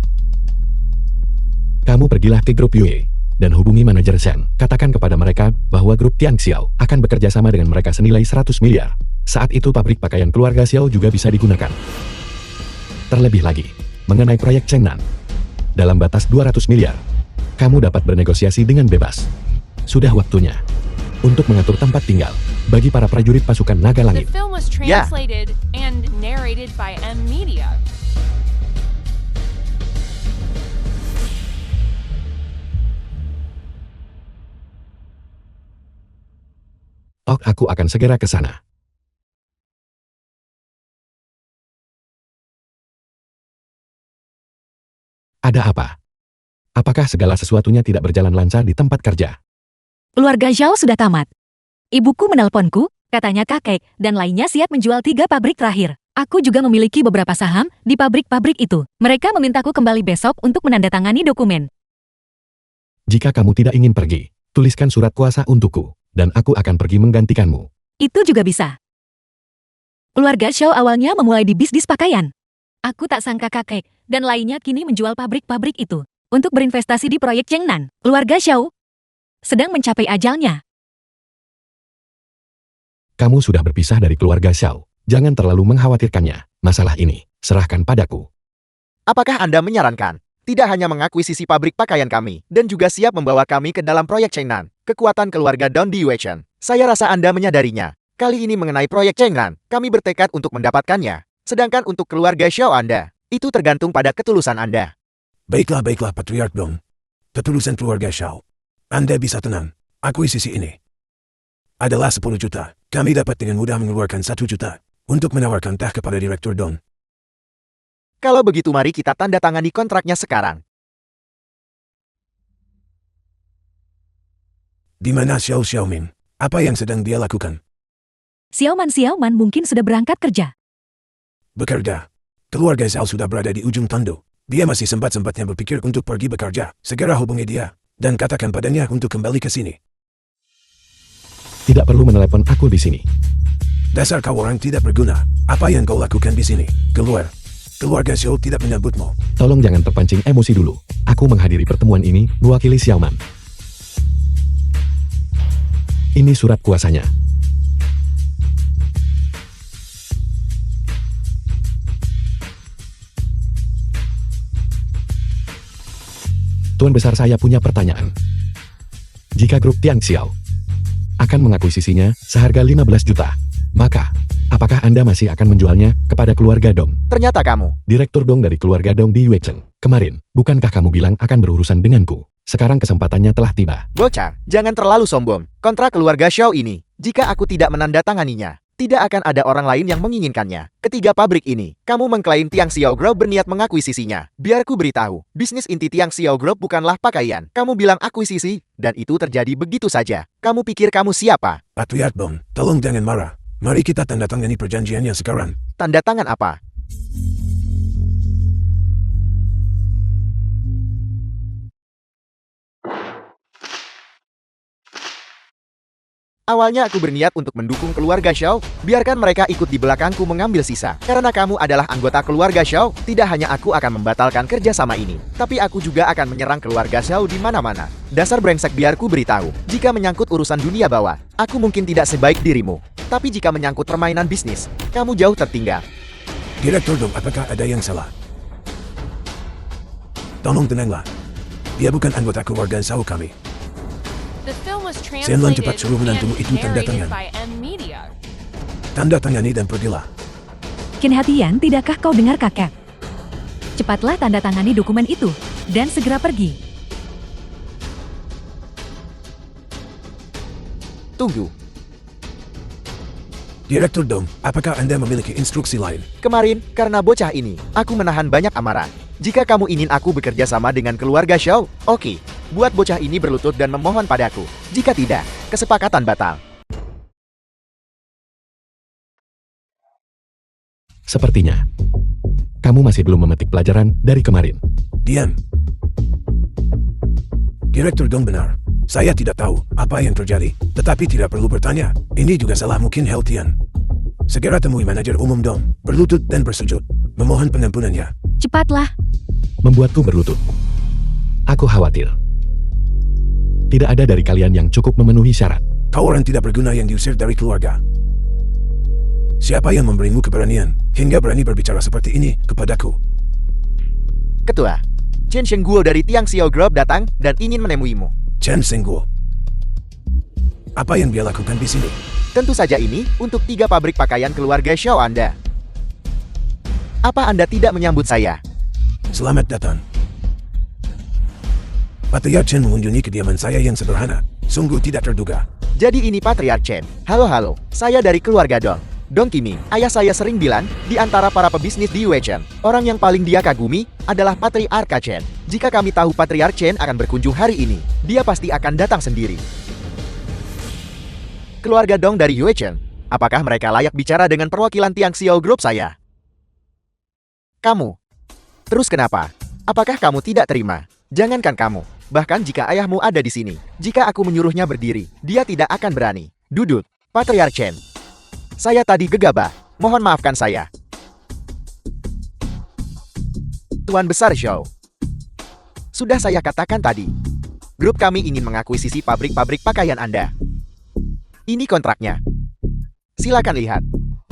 Kamu pergilah ke grup Yue dan hubungi manajer Shen. Katakan kepada mereka bahwa grup Tian Xiao akan bekerja sama dengan mereka senilai 100 miliar. Saat itu pabrik pakaian keluarga Xiao juga bisa digunakan. Terlebih lagi, mengenai proyek Chengnan, dalam batas 200 miliar, kamu dapat bernegosiasi dengan bebas. Sudah waktunya untuk mengatur tempat tinggal bagi para prajurit pasukan naga The langit. film was Yeah. translated and narrated by M Media. Aku akan segera ke sana. Ada apa? Apakah segala sesuatunya tidak berjalan lancar di tempat kerja? Keluarga Zhao sudah tamat. Ibuku menelponku, katanya kakek, dan lainnya siap menjual 3 pabrik terakhir. Aku juga memiliki beberapa saham di pabrik-pabrik itu. Mereka memintaku kembali besok untuk menandatangani dokumen. Jika kamu tidak ingin pergi, tuliskan surat kuasa untukku, dan aku akan pergi menggantikanmu. Itu juga bisa. Keluarga Zhao awalnya memulai di bisnis pakaian. Aku tak sangka kakek dan lainnya kini menjual pabrik-pabrik itu untuk berinvestasi di proyek Chengnan. Keluarga Zhao sedang mencapai ajalnya. Kamu sudah berpisah dari keluarga Xiao. Jangan terlalu mengkhawatirkannya. Masalah ini, serahkan padaku. Apakah Anda menyarankan tidak hanya mengakuisisi pabrik pakaian kami, dan juga siap membawa kami ke dalam proyek Chengnan, kekuatan keluarga Don Di Wechen? Saya rasa Anda menyadarinya. Kali ini mengenai proyek Chengnan, kami bertekad untuk mendapatkannya. Sedangkan untuk keluarga Xiao Anda, itu tergantung pada ketulusan Anda. Baiklah, Patriark Dong. Ketulusan keluarga Xiao. Anda bisa tenang. Akuisisi ini adalah 10 juta. Kami dapat dengan mudah mengeluarkan 1 juta untuk menawarkan tah kepada Direktur Don. Kalau begitu mari kita tanda tangani kontraknya sekarang. Di mana Xiao Xiaoming? Apa yang sedang dia lakukan? Xiaoman mungkin sudah berangkat kerja. Bekerja. Keluarga Xiao sudah berada di ujung tanduk. Dia masih sempat-sempatnya berpikir untuk pergi bekerja. Segera hubungi dia dan katakan padanya untuk kembali ke sini. Tidak perlu menelepon aku di sini. Dasar kau orang tidak berguna. Apa yang kau lakukan di sini? Keluar. Keluarga Xiao tidak menyambutmu. Tolong jangan terpancing emosi dulu. Aku menghadiri pertemuan ini mewakili Xiaoman. Ini surat kuasanya. Tuan Besar, saya punya pertanyaan. Jika grup Tian Xiao akan mengakuisisinya seharga 15 juta, maka apakah Anda masih akan menjualnya kepada keluarga Dong? Ternyata kamu. Direktur Dong dari keluarga Dong di Wechen. Kemarin, bukankah kamu bilang akan berurusan denganku? Sekarang kesempatannya telah tiba. Bocah, jangan terlalu sombong. Kontrak keluarga Xiao ini, jika aku tidak menandatanganinya, tidak akan ada orang lain yang menginginkannya. Ketiga pabrik ini, kamu mengklaim Tian Xiao Group berniat mengakuisisinya. Biar ku beritahu, bisnis inti Tian Xiao Group bukanlah pakaian. Kamu bilang akuisisi, dan itu terjadi begitu saja. Kamu pikir kamu siapa? Patriark Dong, tolong jangan marah. Mari kita tanda tangani perjanjiannya sekarang. Tanda tangan apa? Awalnya aku berniat untuk mendukung keluarga Xiao, biarkan mereka ikut di belakangku mengambil sisa. Karena kamu adalah anggota keluarga Xiao, tidak hanya aku akan membatalkan kerjasama ini, tapi aku juga akan menyerang keluarga Xiao di mana-mana. Dasar brengsek, biar ku beritahu, jika menyangkut urusan dunia bawah, aku mungkin tidak sebaik dirimu. Tapi jika menyangkut permainan bisnis, kamu jauh tertinggal. Direktur Dong, apakah ada yang salah? Tolong tenanglah. Dia bukan anggota keluarga Xiao kami. The film was Sianlan, cepat translated suruh menantumu and itu tanda narrated tangan. by M Media. Tanda tangani dan pergilah. Qin Hatian, tidakkah kau dengar kakek? Cepatlah tanda tangani dokumen itu, dan segera pergi. Tunggu, Direktur Dong, apakah Anda memiliki instruksi lain? kemarin, karena bocah ini, aku menahan banyak amarah. Jika kamu ingin aku bekerja sama dengan keluarga Xiao, oke. Buat bocah ini berlutut dan memohon padaku. Jika tidak, kesepakatan batal. Sepertinya, kamu masih belum memetik pelajaran dari kemarin. Diam. Direktur Dong benar. Saya tidak tahu apa yang terjadi, tetapi tidak perlu bertanya. Ini juga salahmu, Qin Hatian. Segera temui manajer umum Dong, berlutut dan bersujud, memohon pengampunannya. Cepatlah. Membuatku berlutut. Aku khawatir. Tidak ada dari kalian yang cukup memenuhi syarat. Kau orang tidak berguna yang diusir dari keluarga. Siapa yang memberimu keberanian hingga berani berbicara seperti ini kepadaku? Ketua, Chen Shengguo dari Tiang Xiao Group datang dan ingin menemuimu. Chen Shengguo. Apa yang dia lakukan di sini? Tentu saja ini untuk 3 pabrik pakaian keluarga Xiao Anda. Apa Anda tidak menyambut saya? Selamat datang. Patriark Chen mengunjungi kediaman saya yang sederhana. Sungguh tidak terduga. Jadi ini Patriark Chen. Halo, saya dari keluarga Dong. Dong Kimi, ayah saya sering bilang, di antara para pebisnis di Yue Chen, orang yang paling dia kagumi adalah Patriark Chen. Jika kami tahu Patriark Chen akan berkunjung hari ini, dia pasti akan datang sendiri. Keluarga Dong dari Yue Chen, apakah mereka layak bicara dengan perwakilan Tiang Xiao Group saya? Kamu. Terus kenapa? Apakah kamu tidak terima? Jangankan kamu. Bahkan jika ayahmu ada di sini, jika aku menyuruhnya berdiri, dia tidak akan berani. Duduk, Patriark Chen. Saya tadi gegabah, mohon maafkan saya. Tuan Besar Zhou. Sudah saya katakan tadi, grup kami ingin mengakuisisi pabrik-pabrik pakaian Anda. Ini kontraknya. Silakan lihat.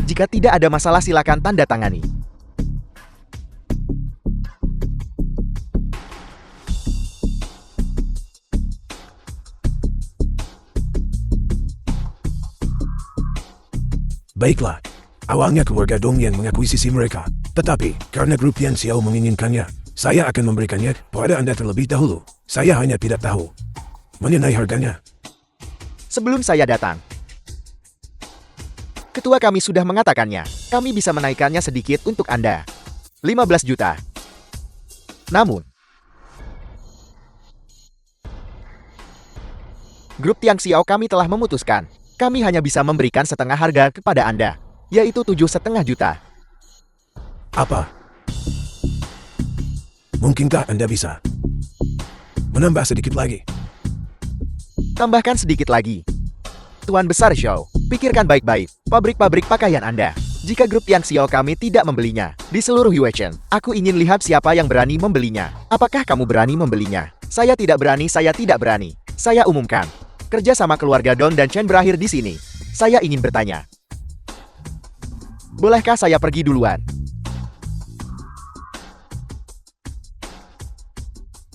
Jika tidak ada masalah silakan tanda tangani. Baiklah, awalnya keluarga Dong yang mengakuisisi mereka. Tetapi, karena grup Tian Xiao menginginkannya, saya akan memberikannya pada Anda terlebih dahulu. Saya hanya tidak tahu mengenai harganya. Sebelum saya datang, ketua kami sudah mengatakannya. Kami bisa menaikkannya sedikit untuk Anda. 15 juta. Namun, grup Tiang Xiao kami telah memutuskan. Kami hanya bisa memberikan setengah harga kepada Anda, yaitu 7,5 juta. Apa? Mungkinkah Anda bisa menambah sedikit lagi? Tambahkan sedikit lagi. Tuan Besar Zhou, pikirkan baik-baik pabrik-pabrik pakaian Anda. Jika grup Tiang Xiao kami tidak membelinya di seluruh Yue Chen, aku ingin lihat siapa yang berani membelinya. Apakah kamu berani membelinya? Saya tidak berani, saya tidak berani. Saya umumkan. Kerja sama keluarga Dong dan Chen berakhir di sini. Saya ingin bertanya. Bolehkah saya pergi duluan?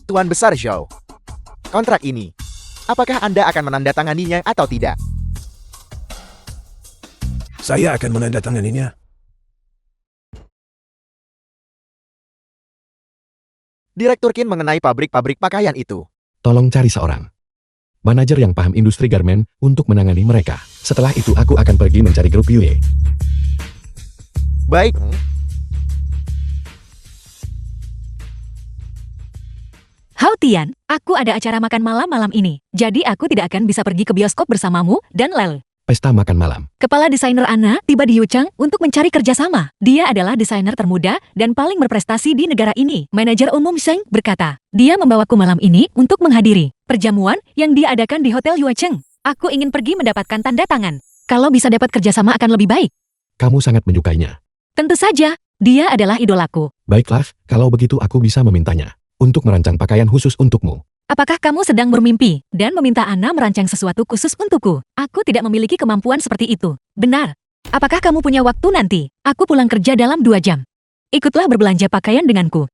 Tuan Besar Zhou. Kontrak ini, apakah Anda akan menandatanganinya atau tidak? Saya akan menandatanganinya. Direktur Qin mengenai pabrik-pabrik pakaian itu. Tolong cari seorang manajer yang paham industri garmen untuk menangani mereka. Setelah itu aku akan pergi mencari grup Yue. Baik. Hao Tian, aku ada acara makan malam malam ini. Jadi aku tidak akan bisa pergi ke bioskop bersamamu dan Lel. Pesta makan malam. Kepala desainer Anna tiba di Yuchang untuk mencari kerjasama. Dia adalah desainer termuda dan paling berprestasi di negara ini. Manajer umum Sheng berkata, dia membawaku malam ini untuk menghadiri perjamuan yang dia adakan di Hotel Yuchang. Aku ingin pergi mendapatkan tanda tangan. Kalau bisa dapat kerjasama akan lebih baik. Kamu sangat menyukainya. Tentu saja, dia adalah idolaku. Baiklah, kalau begitu aku bisa memintanya untuk merancang pakaian khusus untukmu. Apakah kamu sedang bermimpi dan meminta Anna merancang sesuatu khusus untukku? Aku tidak memiliki kemampuan seperti itu. Benar. Apakah kamu punya waktu nanti? Aku pulang kerja dalam 2 jam. Ikutlah berbelanja pakaian denganku.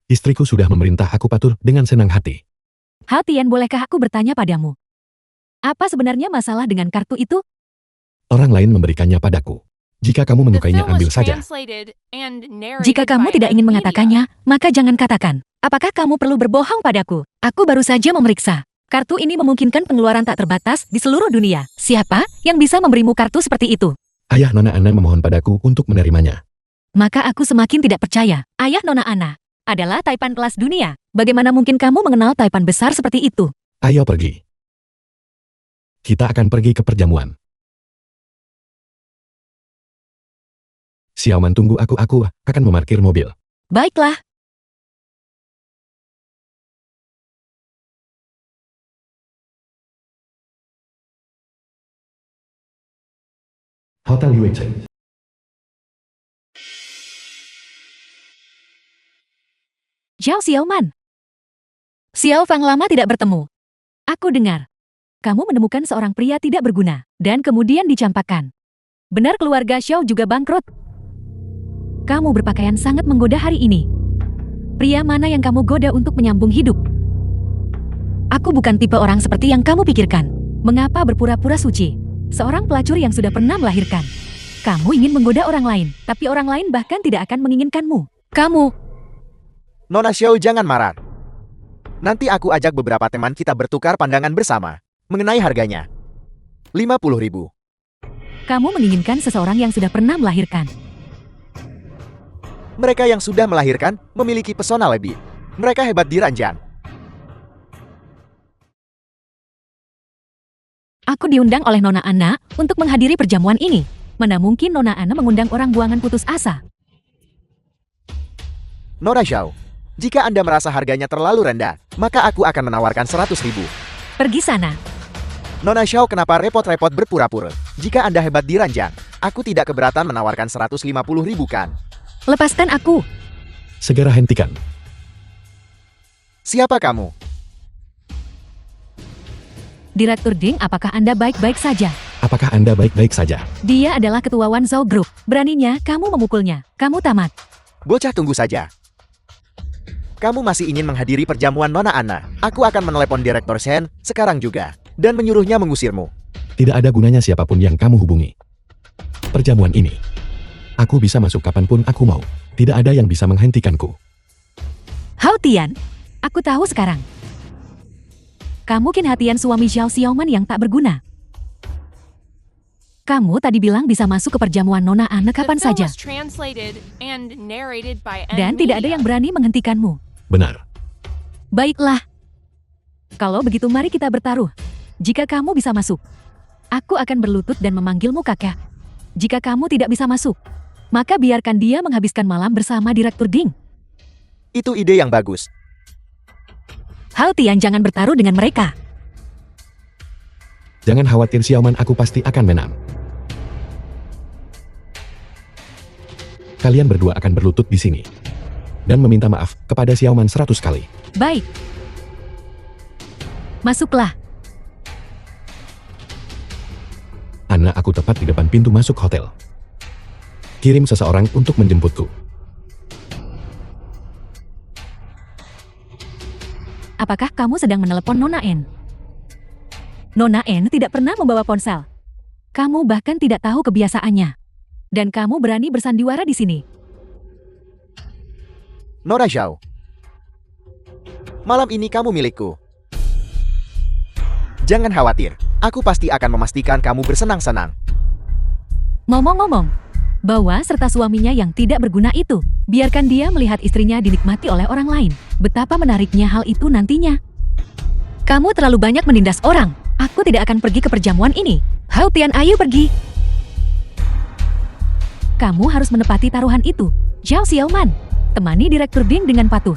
Istriku sudah memerintah aku patuh dengan senang hati. Hao Tian, bolehkah aku bertanya padamu? Apa sebenarnya masalah dengan kartu itu? Orang lain memberikannya padaku. Jika kamu The menyukainya, film ambil was saja. translated and narrated Jika kamu by tidak ingin M Media. mengatakannya, maka jangan katakan. Apakah kamu perlu berbohong padaku? Aku baru saja memeriksa. Kartu ini memungkinkan pengeluaran tak terbatas di seluruh dunia. Siapa yang bisa memberimu kartu seperti itu? Ayah Nona Anna memohon padaku untuk menerimanya. Maka aku semakin tidak percaya. Ayah Nona Anna adalah taipan kelas dunia. Bagaimana mungkin kamu mengenal taipan besar seperti itu? Ayo pergi. Kita akan pergi ke perjamuan. Xiaoman, tunggu aku akan memarkir mobil. Baiklah. Hotel Yue Chen. Zhao Xiaoman. Xiao Fang lama tidak bertemu. Aku dengar. Kamu menemukan seorang pria tidak berguna, dan kemudian dicampakkan. Benar keluarga Xiao juga bangkrut. Kamu berpakaian sangat menggoda hari ini. Pria mana yang kamu goda untuk menyambung hidup? Aku bukan tipe orang seperti yang kamu pikirkan. Mengapa berpura-pura suci? Seorang pelacur yang sudah pernah melahirkan. Kamu ingin menggoda orang lain, tapi orang lain bahkan tidak akan menginginkanmu. Kamu... Nona Xiao, jangan marah. Nanti aku ajak beberapa teman kita bertukar pandangan bersama mengenai harganya. 50.000. Kamu menginginkan seseorang yang sudah pernah melahirkan. Mereka yang sudah melahirkan memiliki pesona lebih. Mereka hebat di ranjang. Aku diundang oleh Nona Anna untuk menghadiri perjamuan ini. Mana mungkin Nona Anna mengundang orang buangan putus asa? Nona Xiao, jika Anda merasa harganya terlalu rendah, maka aku akan menawarkan 100.000. Pergi sana. Nona Xiao, kenapa repot-repot berpura-pura? Jika Anda hebat di ranjang, aku tidak keberatan menawarkan 150.000 kan? Lepaskan aku. Segera hentikan. Siapa kamu? Direktur Ding, apakah Anda baik-baik saja? Apakah Anda baik-baik saja? Dia adalah ketua Wanzhou Group. Beraninya kamu memukulnya. Kamu tamat. Bocah, tunggu saja. Kamu masih ingin menghadiri perjamuan Nona Anna? Aku akan menelepon Direktur Shen sekarang juga dan menyuruhnya mengusirmu. Tidak ada gunanya siapapun yang kamu hubungi. Perjamuan ini, aku bisa masuk kapanpun aku mau. Tidak ada yang bisa menghentikanku. Hao Tian, aku tahu sekarang. Kamu Qin Hatian suami Xiao Xiaoman yang tak berguna. Kamu tadi bilang bisa masuk ke perjamuan Nona Anna The kapan film saja. was translated and narrated by M Dan tidak ada Media. yang berani menghentikanmu. Benar. Baiklah. Kalau begitu mari kita bertaruh. Jika kamu bisa masuk, aku akan berlutut dan memanggilmu kakak. Jika kamu tidak bisa masuk, maka biarkan dia menghabiskan malam bersama Direktur Ding. Itu ide yang bagus. Hao Tian, jangan bertaruh dengan mereka. Jangan khawatir Xiaoman, aku pasti akan menang. Kalian berdua akan berlutut di sini. Dan meminta maaf kepada Xiaoman 100 kali. Baik. Masuklah. Anna, aku tepat di depan pintu masuk hotel. Kirim seseorang untuk menjemputku. Apakah kamu sedang menelepon Nona N? Nona N tidak pernah membawa ponsel. Kamu bahkan tidak tahu kebiasaannya. Dan kamu berani bersandiwara di sini. Nona Xiao, malam ini kamu milikku. Jangan khawatir, aku pasti akan memastikan kamu bersenang-senang. Ngomong-ngomong, bawa serta suaminya yang tidak berguna itu. Biarkan dia melihat istrinya dinikmati oleh orang lain. Betapa menariknya hal itu nantinya. Kamu terlalu banyak menindas orang. Aku tidak akan pergi ke perjamuan ini. Hao Tian, ayo pergi. Kamu harus menepati taruhan itu. Xiao Xiaoman, temani Direktur Ding dengan patuh.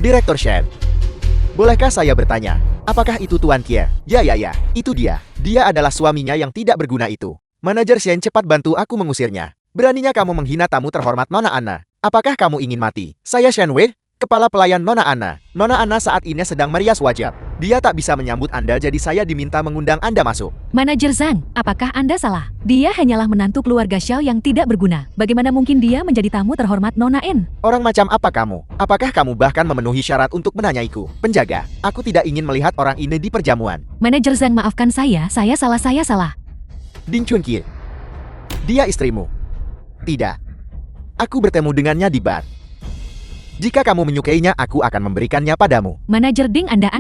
Direktur Shen, bolehkah saya bertanya, apakah itu Tuan Kie? Ya, itu dia. Dia adalah suaminya yang tidak berguna itu. Manajer Shen, cepat bantu aku mengusirnya. Beraninya kamu menghina tamu terhormat Nona Anna. Apakah kamu ingin mati? Saya Shen Wei, kepala pelayan Nona Anna. Nona Anna saat ini sedang merias wajah. Dia tak bisa menyambut Anda, jadi saya diminta mengundang Anda masuk. Manajer Zhang, apakah Anda salah? Dia hanyalah menantu keluarga Xiao yang tidak berguna. Bagaimana mungkin dia menjadi tamu terhormat Nona N? Orang macam apa kamu? Apakah kamu bahkan memenuhi syarat untuk menanyaiku? Penjaga, aku tidak ingin melihat orang ini di perjamuan. Manajer Zhang, maafkan saya salah. Ding Chunqi, dia istrimu? Tidak. Aku bertemu dengannya di bar. Jika kamu menyukainya, aku akan memberikannya padamu. Manajer Ding, Anda.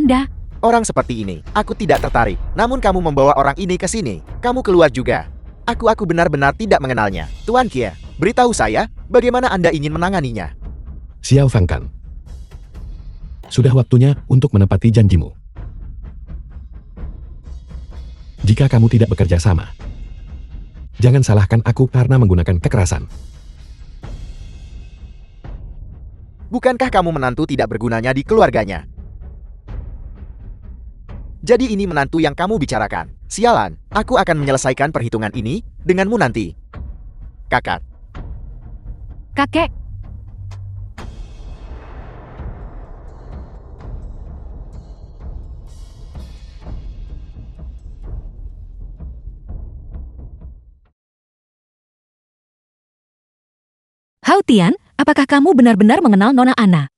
Orang seperti ini, aku tidak tertarik. Namun kamu membawa orang ini ke sini. Kamu keluar juga. Aku benar-benar tidak mengenalnya. Tuan Kie, beritahu saya, bagaimana Anda ingin menanganinya? Xiao Fangkan. Sudah waktunya untuk menepati janjimu. Jika kamu tidak bekerja sama, jangan salahkan aku karena menggunakan kekerasan. Bukankah kamu menantu tidak bergunanya di keluarganya? Jadi ini menantu yang kamu bicarakan. Sialan, aku akan menyelesaikan perhitungan ini denganmu nanti. Kakak. Kakek, Hao Tian, apakah kamu benar-benar mengenal Nona Ana?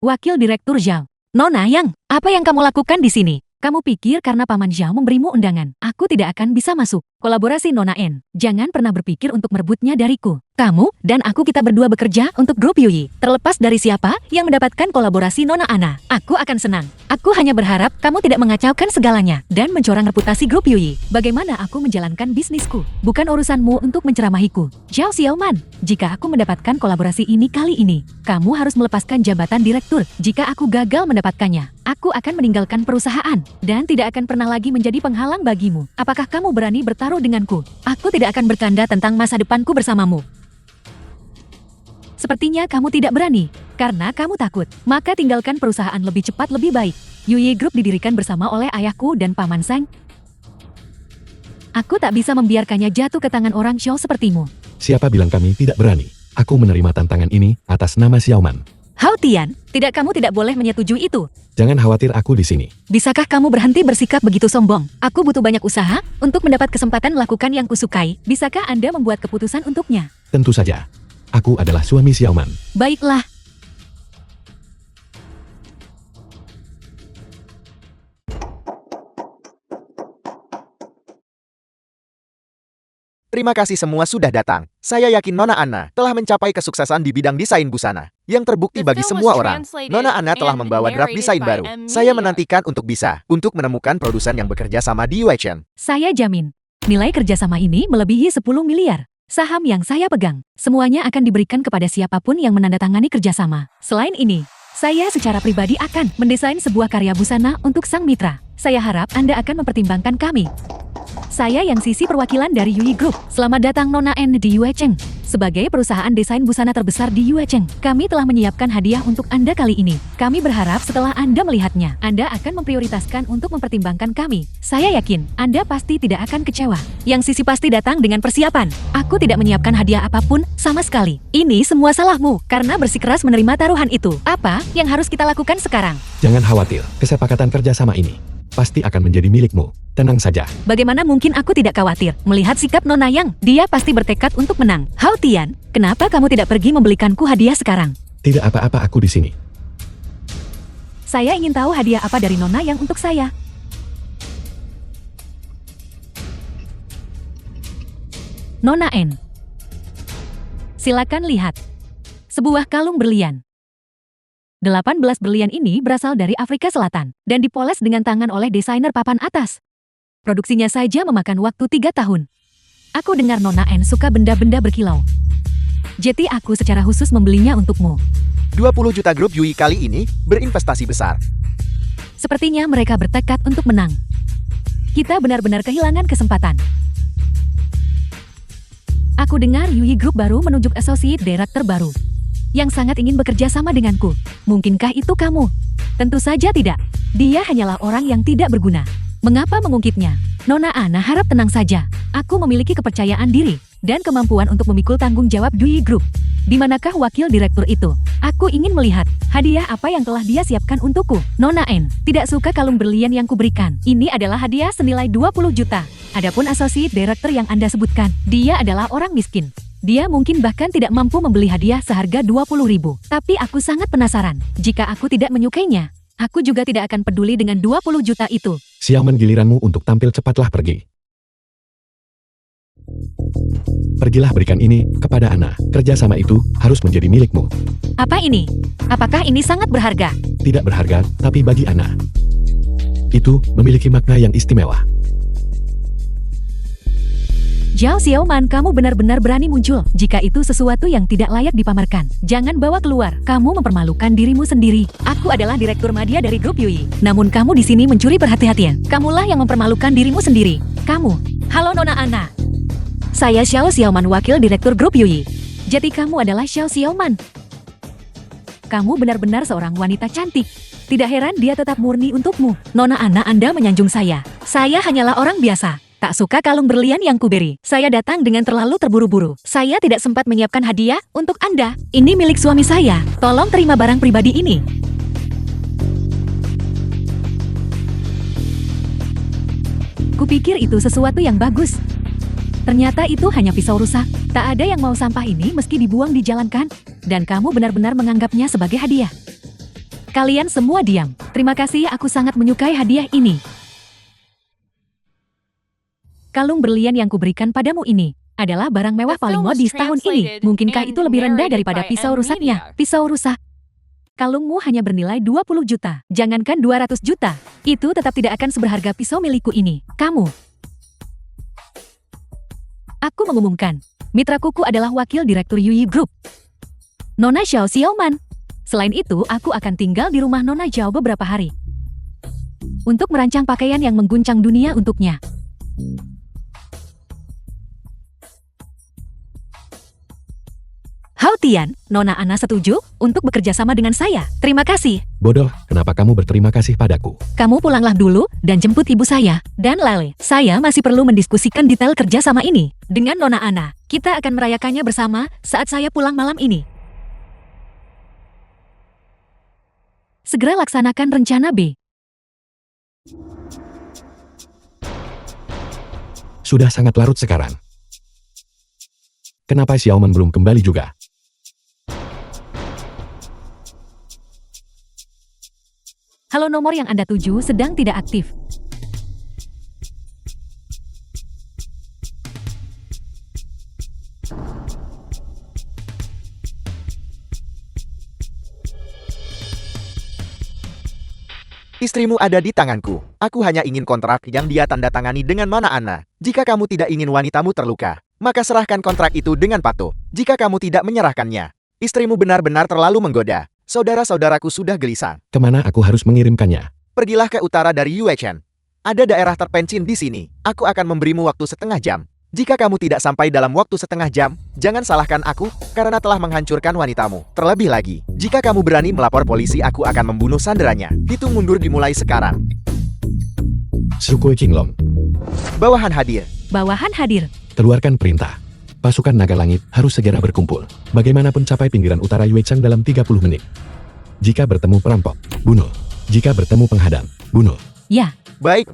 Wakil Direktur Zhao. Nona Yang, apa yang kamu lakukan di sini? Kamu pikir karena Paman Zhao memberimu undangan, aku tidak akan bisa masuk. Kolaborasi Nona N, jangan pernah berpikir untuk merebutnya dariku. Kamu dan aku kita berdua bekerja untuk grup Yui. Terlepas dari siapa yang mendapatkan kolaborasi Nona Ana, aku akan senang. Aku hanya berharap kamu tidak mengacaukan segalanya dan mencorang reputasi grup Yui. Bagaimana aku menjalankan bisnisku? Bukan urusanmu untuk menceramahiku. Zhao Xiaoman, jika aku mendapatkan kolaborasi ini kali ini, kamu harus melepaskan jabatan direktur. Jika aku gagal mendapatkannya, aku akan meninggalkan perusahaan dan tidak akan pernah lagi menjadi penghalang bagimu. Apakah kamu berani bertaruh denganku? Aku tidak akan bercanda tentang masa depanku bersamamu. Sepertinya kamu tidak berani, karena kamu takut. Maka tinggalkan perusahaan lebih cepat lebih baik. Yui Group didirikan bersama oleh ayahku dan Paman Sang. Aku tak bisa membiarkannya jatuh ke tangan orang Xiao sepertimu. Siapa bilang kami tidak berani? Aku menerima tantangan ini atas nama Xiaoman. Hao Tian, kamu tidak boleh menyetujui itu. Jangan khawatir aku di sini. Bisakah kamu berhenti bersikap begitu sombong? Aku butuh banyak usaha untuk mendapat kesempatan melakukan yang kusukai. Bisakah Anda membuat keputusan untuknya? Tentu saja. Aku adalah suami Xiaoman. Baiklah. Terima kasih semua sudah datang. Saya yakin Nona Ana telah mencapai kesuksesan di bidang desain busana. Yang terbukti The bagi film semua was orang. translated Nona Ana telah and membawa draft narrated desain by baru. M. Saya Media. menantikan untuk menemukan produsen yang bekerja sama di Yuechen. Saya jamin, nilai kerjasama ini melebihi 10 miliar. Saham yang saya pegang, semuanya akan diberikan kepada siapapun yang menandatangani kerjasama. Selain ini, saya secara pribadi akan mendesain sebuah karya busana untuk sang mitra. Saya harap Anda akan mempertimbangkan kami. Saya Yang Sisi perwakilan dari Yui Group. Selamat datang Nona N di Yuecheng. Sebagai perusahaan desain busana terbesar di Yuecheng, kami telah menyiapkan hadiah untuk Anda kali ini. Kami berharap setelah Anda melihatnya, Anda akan memprioritaskan untuk mempertimbangkan kami. Saya yakin Anda pasti tidak akan kecewa. Yang Sisi pasti datang dengan persiapan. Aku tidak menyiapkan hadiah apapun sama sekali. Ini semua salahmu karena bersikeras menerima taruhan itu. Apa yang harus kita lakukan sekarang? Jangan khawatir, kesepakatan kerjasama ini pasti akan menjadi milikmu. Tenang saja. Bagaimana mungkin aku tidak khawatir melihat sikap Nona Yang? Dia pasti bertekad untuk menang. Hao Tian, kenapa kamu tidak pergi membelikanku hadiah sekarang? Tidak apa-apa aku di sini. Saya ingin tahu hadiah apa dari Nona Yang untuk saya. Nona N. Silakan lihat. Sebuah kalung berlian. 18 berlian ini berasal dari Afrika Selatan dan dipoles dengan tangan oleh desainer papan atas. Produksinya saja memakan waktu 3 tahun. Aku dengar Nona N suka benda-benda berkilau. Jadi aku secara khusus membelinya untukmu. 20 juta grup Yui kali ini berinvestasi besar. Sepertinya mereka bertekad untuk menang. Kita benar-benar kehilangan kesempatan. Aku dengar Yui Group baru menunjuk associate director baru yang sangat ingin bekerja sama denganku. Mungkinkah itu kamu? Tentu saja tidak. Dia hanyalah orang yang tidak berguna. Mengapa mengungkitnya? Nona Ana harap tenang saja. Aku memiliki kepercayaan diri dan kemampuan untuk memikul tanggung jawab Yui Group. Di manakah wakil direktur itu? Aku ingin melihat hadiah apa yang telah dia siapkan untukku. Nona N tidak suka kalung berlian yang kuberikan. Ini adalah hadiah senilai 20 juta. Adapun associate director yang Anda sebutkan, dia adalah orang miskin. Dia mungkin bahkan tidak mampu membeli hadiah seharga 20.000. Tapi aku sangat penasaran. Jika aku tidak menyukainya, aku juga tidak akan peduli dengan 20 juta itu. Xiaoman, giliranmu untuk tampil, cepatlah pergi. Pergilah berikan ini kepada Ana. Kerjasama itu harus menjadi milikmu. Apa ini? Apakah ini sangat berharga? Tidak berharga, tapi bagi Ana, itu memiliki makna yang istimewa. Zhao Xiaoman, kamu benar-benar berani muncul. Jika itu sesuatu yang tidak layak dipamerkan, jangan bawa keluar. Kamu mempermalukan dirimu sendiri. Aku adalah direktur media dari grup Yui. Namun kamu di sini mencuri perhatian. Kamulah yang mempermalukan dirimu sendiri. Kamu. Halo Nona Ana. Saya Zhao Xiaoman, wakil direktur grup Yui. Jadi kamu adalah Zhao Xiaoman. Kamu benar-benar seorang wanita cantik. Tidak heran dia tetap murni untukmu. Nona Ana, Anda menyanjung saya. Saya hanyalah orang biasa. Tak suka kalung berlian yang kuberi. Saya datang dengan terlalu terburu-buru. Saya tidak sempat menyiapkan hadiah untuk Anda. Ini milik suami saya. Tolong terima barang pribadi ini. Kupikir itu sesuatu yang bagus. Ternyata itu hanya pisau rusak. Tak ada yang mau sampah ini meski dibuang di jalan kan? Dan kamu benar-benar menganggapnya sebagai hadiah. Kalian semua diam. Terima kasih, aku sangat menyukai hadiah ini. Kalung berlian yang kuberikan padamu ini adalah barang mewah paling modis tahun ini. Mungkinkah itu lebih rendah daripada pisau rusaknya? Pisau rusak. Kalungmu hanya bernilai 20 juta. Jangankan 200 juta. Itu tetap tidak akan seberharga pisau milikku ini. Kamu. Aku mengumumkan. Mitra kuku adalah wakil direktur Yuyi Group. Nona Xiao Xiaoman. Selain itu, aku akan tinggal di rumah Nona Zhao beberapa hari. Untuk merancang pakaian yang mengguncang dunia untuknya. Hao Tian, Nona Ana setuju untuk bekerja sama dengan saya. Terima kasih. Bodoh, kenapa kamu berterima kasih padaku? Kamu pulanglah dulu dan jemput ibu saya. Dan Lale, saya masih perlu mendiskusikan detail kerja sama ini. Dengan Nona Ana, kita akan merayakannya bersama saat saya pulang malam ini. Segera laksanakan rencana B. Sudah sangat larut sekarang. Kenapa Xiaoman belum kembali juga? Halo, nomor yang Anda tuju sedang tidak aktif. Istrimu ada di tanganku. Aku hanya ingin kontrak yang dia tanda tangani dengan Mana Ana. Jika kamu tidak ingin wanitamu terluka, maka serahkan kontrak itu dengan patuh. Jika kamu tidak menyerahkannya, istrimu benar-benar terlalu menggoda. Saudara-saudaraku sudah gelisah. Kemana aku harus mengirimkannya? Pergilah ke utara dari Yuechen. Ada daerah terpencil di sini. Aku akan memberimu waktu setengah jam. Jika kamu tidak sampai dalam waktu setengah jam, jangan salahkan aku karena telah menghancurkan wanitamu. Terlebih lagi, jika kamu berani melapor polisi, aku akan membunuh sanderanya. Hitung mundur dimulai sekarang. Sukui Qinglong, Bawahan hadir. Bawahan hadir. keluarkan perintah. Pasukan naga langit harus segera berkumpul. Bagaimanapun capai pinggiran utara Yuechang dalam 30 menit. Jika bertemu perampok, bunuh. Jika bertemu penghadang, bunuh. Ya, Baik.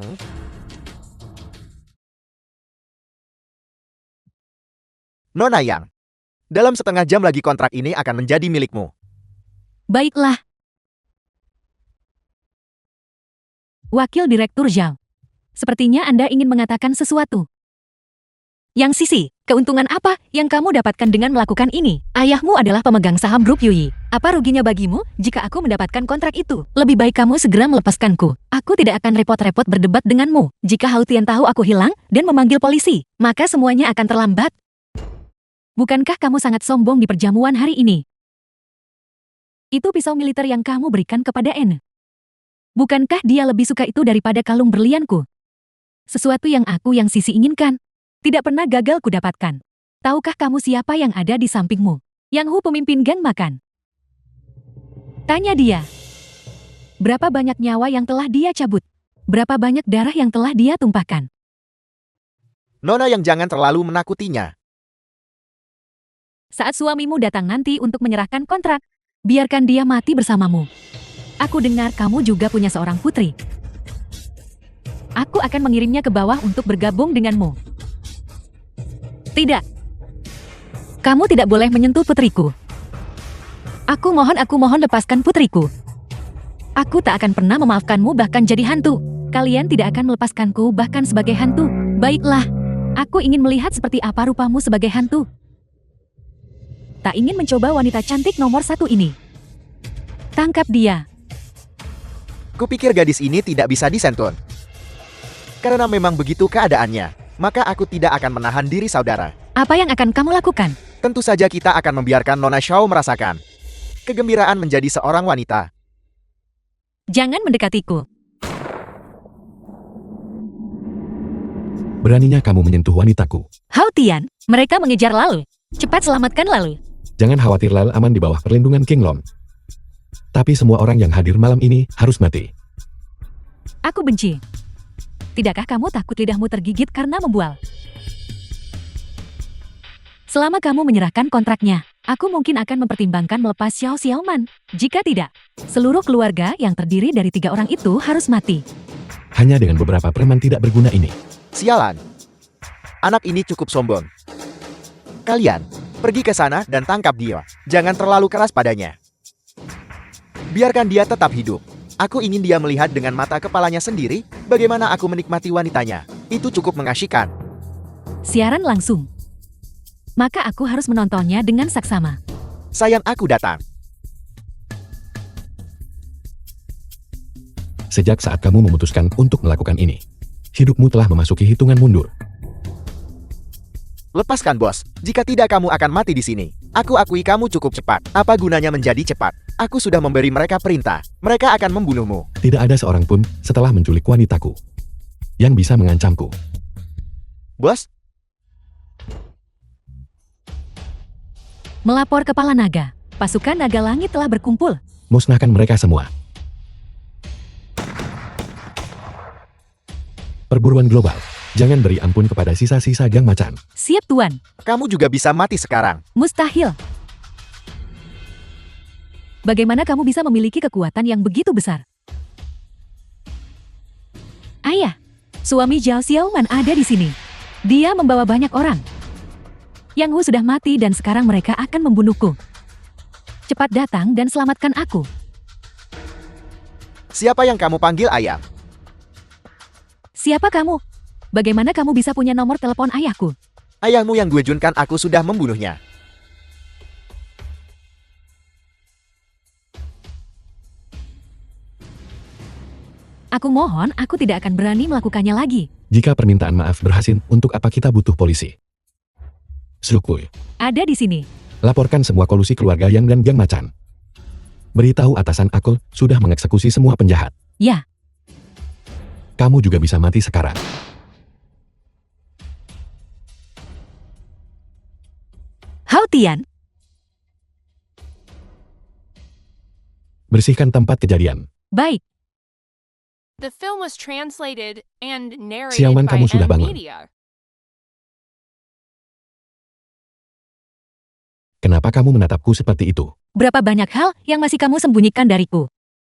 Nona Yang, dalam setengah jam lagi kontrak ini akan menjadi milikmu. baiklah. Wakil Direktur Zhao. Sepertinya Anda ingin mengatakan sesuatu. Yang Sisi, keuntungan apa yang kamu dapatkan dengan melakukan ini? Ayahmu adalah pemegang saham grup Yuyi. Apa ruginya bagimu jika aku mendapatkan kontrak itu? Lebih baik kamu segera melepaskanku. Aku tidak akan repot-repot berdebat denganmu. Jika Hao Tian tahu aku hilang dan memanggil polisi, maka semuanya akan terlambat. Bukankah kamu sangat sombong di perjamuan hari ini? Itu pisau militer yang kamu berikan kepada N. Bukankah dia lebih suka itu daripada kalung berlianku? Sesuatu yang aku yang Sisi inginkan. Tidak pernah gagal kudapatkan. Tahukah kamu siapa yang ada di sampingmu? Yang Hu, pemimpin geng makan. Tanya dia. Berapa banyak nyawa yang telah dia cabut? Berapa banyak darah yang telah dia tumpahkan? Nona Yang, jangan terlalu menakutinya. Saat suamimu datang nanti untuk menyerahkan kontrak, biarkan dia mati bersamamu. Aku dengar kamu juga punya seorang putri. Aku akan mengirimnya ke bawah untuk bergabung denganmu. Tidak. Kamu tidak boleh menyentuh putriku. Aku mohon lepaskan putriku. Aku tak akan pernah memaafkanmu bahkan jadi hantu. Kalian tidak akan melepaskanku bahkan sebagai hantu. Baiklah. Aku ingin melihat seperti apa rupamu sebagai hantu. Tak ingin mencoba wanita cantik nomor 1 ini. Tangkap dia. Kupikir gadis ini tidak bisa disentuh. Karena memang begitu keadaannya, maka aku tidak akan menahan diri, saudara. Apa yang akan kamu lakukan? Tentu saja kita akan membiarkan Nona Xiao merasakan kegembiraan menjadi seorang wanita. Jangan mendekatiku. Beraninya kamu menyentuh wanitaku. Hao Tian, mereka mengejar Lalu. Cepat selamatkan Lalu. Jangan khawatir, Lal aman di bawah perlindungan Qinglong. Tapi semua orang yang hadir malam ini harus mati. Aku benci. Tidakkah kamu takut lidahmu tergigit karena membual? Selama kamu menyerahkan kontraknya, aku mungkin akan mempertimbangkan melepas Xiao Xiaoman. Jika tidak, seluruh keluarga yang terdiri dari 3 orang itu harus mati. Hanya dengan beberapa preman tidak berguna ini. Sialan. Anak ini cukup sombong. Kalian, pergi ke sana dan tangkap dia. Jangan terlalu keras padanya. Biarkan dia tetap hidup. Aku ingin dia melihat dengan mata kepalanya sendiri bagaimana aku menikmati wanitanya. Itu cukup mengasyikkan. Siaran langsung. Maka aku harus menontonnya dengan saksama. Sayang, aku datang. Sejak saat kamu memutuskan untuk melakukan ini, hidupmu telah memasuki hitungan mundur. Lepaskan, bos. Jika tidak, kamu akan mati di sini. Aku akui kamu cukup cepat. Apa gunanya menjadi cepat? Aku sudah memberi mereka perintah. Mereka akan membunuhmu. Tidak ada seorang pun setelah menculik wanitaku yang bisa mengancamku. Bos, Melapor kepala naga. Pasukan naga langit telah berkumpul. Musnahkan mereka semua. Perburuan global. Jangan beri ampun kepada sisa-sisa Gang Macan. Siap, Tuan. kamu juga bisa mati sekarang. Mustahil. Bagaimana kamu bisa memiliki kekuatan yang begitu besar? Ayah, suami Zhao Xiaoman ada di sini. Dia membawa banyak orang. Yang Hu sudah mati dan sekarang mereka akan membunuhku. Cepat datang dan selamatkan aku. Siapa yang kamu panggil ayam? Siapa kamu? Bagaimana kamu bisa punya nomor telepon ayahku? Ayahmu yang gue junkan, aku sudah membunuhnya. Aku mohon, aku tidak akan berani melakukannya lagi. Jika permintaan maaf berhasil, untuk apa kita butuh polisi? Sukui, Ada di sini. laporkan semua kolusi keluarga Yang dan Gang Macan. Beritahu atasan aku sudah mengeksekusi semua penjahat. Ya, Kamu juga bisa mati sekarang. Hao Tian. Bersihkan tempat kejadian. Baik. The film was translated and narrated Xiaoman, by kamu sudah bangun. Media. Kenapa kamu menatapku seperti itu? Berapa banyak hal yang masih kamu sembunyikan dariku?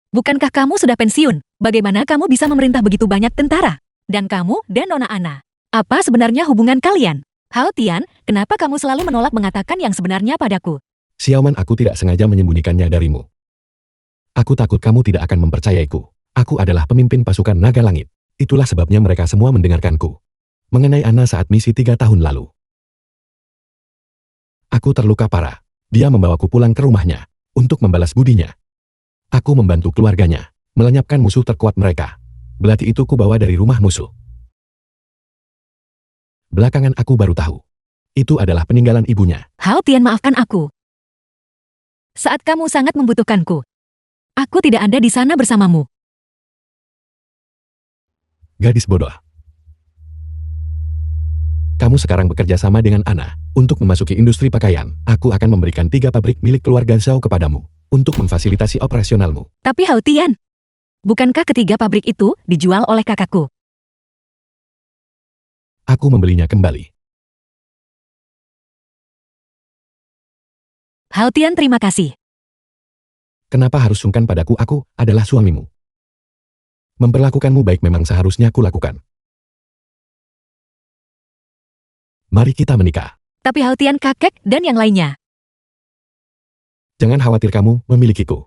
Bukankah kamu sudah pensiun? Bagaimana kamu bisa memerintah begitu banyak tentara? Dan kamu dan Nona Ana. Apa sebenarnya hubungan kalian? Hao Tian, kenapa kamu selalu menolak mengatakan yang sebenarnya padaku? Xiaoman, aku tidak sengaja menyembunyikannya darimu. Aku takut kamu tidak akan mempercayaiku. Aku adalah pemimpin pasukan naga langit. Itulah sebabnya mereka semua mendengarkanku. Mengenai Ana saat misi 3 tahun lalu. Aku terluka parah. Dia membawaku pulang ke rumahnya untuk membalas budinya. Aku membantu keluarganya melenyapkan musuh terkuat mereka. Belati itu kubawa dari rumah musuh. Belakangan aku baru tahu. Itu adalah peninggalan ibunya. Hao Tian, maafkan aku. Saat kamu sangat membutuhkanku, aku tidak ada di sana bersamamu. Gadis bodoh. Kamu sekarang bekerja sama dengan Ana untuk memasuki industri pakaian. Aku akan memberikan 3 pabrik milik keluarga Zhao kepadamu untuk memfasilitasi operasionalmu. Tapi Hao Tian, bukankah ketiga pabrik itu dijual oleh kakakku? Aku membelinya kembali. Hao Tian, terima kasih. Kenapa harus sungkan padaku? Aku adalah suamimu. Memperlakukanmu baik memang seharusnya kulakukan. Mari kita menikah. Tapi Hao Tian, kakek, dan yang lainnya. Jangan khawatir, kamu memilikiku.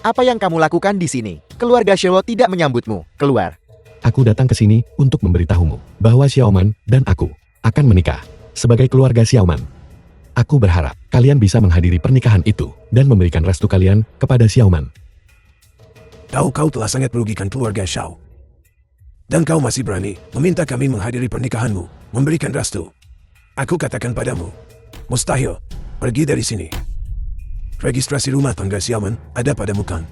Apa yang kamu lakukan di sini? Keluarga Xiao tidak menyambutmu. Keluar. Aku datang ke sini untuk memberitahumu bahwa Xiaoman dan aku akan menikah sebagai keluarga Xiaoman. Aku berharap kalian bisa menghadiri pernikahan itu dan memberikan restu kalian kepada Xiaoman. Tahu kau telah sangat merugikan keluarga Xiao. Dan kau masih berani meminta kami menghadiri pernikahanmu, memberikan restu. Aku katakan padamu, mustahil, pergi dari sini. Registrasi rumah tangga Xiaoman ada padamu kan?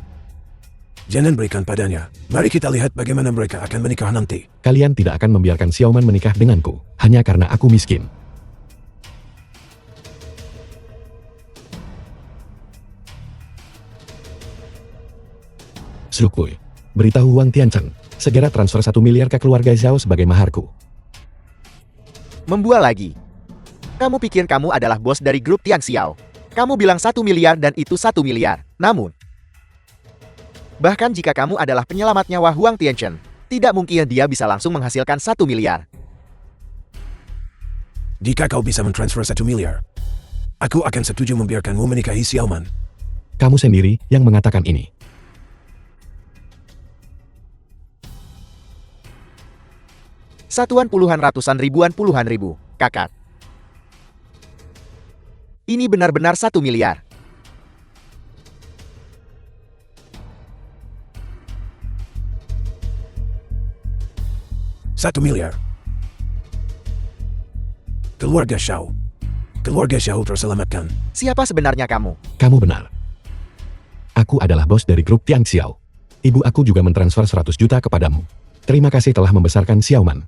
Jangan berikan padanya. Mari kita lihat bagaimana mereka akan menikah nanti. Kalian tidak akan membiarkan Xiaoman menikah denganku hanya karena aku miskin. Sukui, Beritahu Huang Tiancheng, segera transfer 1 miliar ke keluarga Xiao sebagai maharku. Membual lagi. Kamu pikir kamu adalah bos dari grup Tian Xiao. Kamu bilang 1 miliar dan itu 1 miliar. Namun, bahkan jika kamu adalah penyelamat nyawa Huang Tiancheng, tidak mungkin dia bisa langsung menghasilkan 1 miliar. Jika kau bisa mentransfer 1 miliar, aku akan setuju membiarkanmu menikahi Xiaoman. Kamu sendiri yang mengatakan ini. Satuan puluhan ratusan ribuan puluhan ribu, kakak. Ini benar-benar 1 miliar. Satu miliar. Keluarga Xiao. Keluarga Xiao terselamatkan. Siapa sebenarnya kamu? Kamu benar. Aku adalah bos dari grup Tian Xiao. Ibu aku juga mentransfer 100 juta kepadamu. Terima kasih telah membesarkan Xiaoman.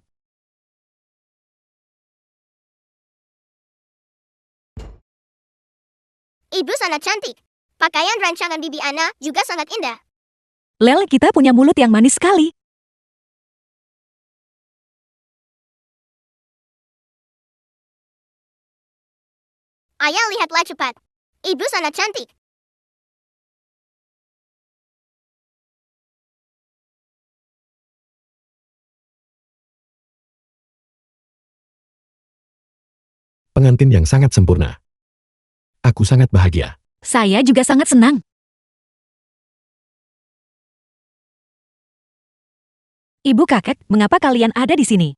Ibu sangat cantik. Pakaian rancangan bibi Ana juga sangat indah. Lel, kita punya mulut yang manis sekali. Ayah, lihatlah cepat. Ibu sangat cantik. Pengantin yang sangat sempurna. Aku sangat bahagia. Saya juga sangat senang. Ibu kakek, mengapa kalian ada di sini?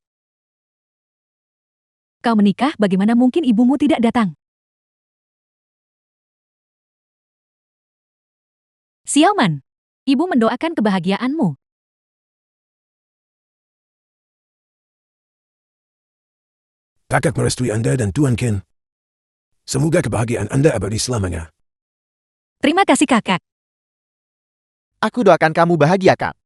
Kau menikah, bagaimana mungkin ibumu tidak datang? Xiaoman, ibu mendoakan kebahagiaanmu. Kakak merestui Anda dan Tuan Qin. Semoga kebahagiaan Anda abadi selamanya. Terima kasih kakak. Aku doakan kamu bahagia, Kak.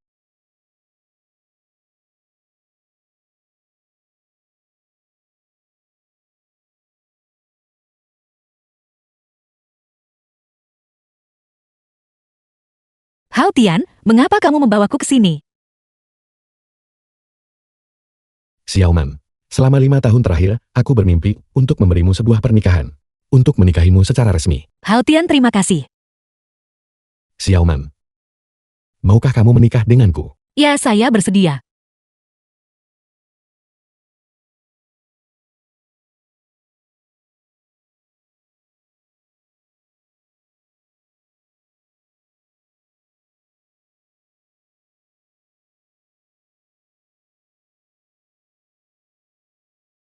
Hao Tian, mengapa kamu membawaku ke sini? Xiaoman, selama 5 tahun terakhir, aku bermimpi untuk memberimu sebuah pernikahan. Untuk menikahimu secara resmi. Hao Tian, terima kasih. Xiaoman, maukah kamu menikah denganku? Ya, saya bersedia.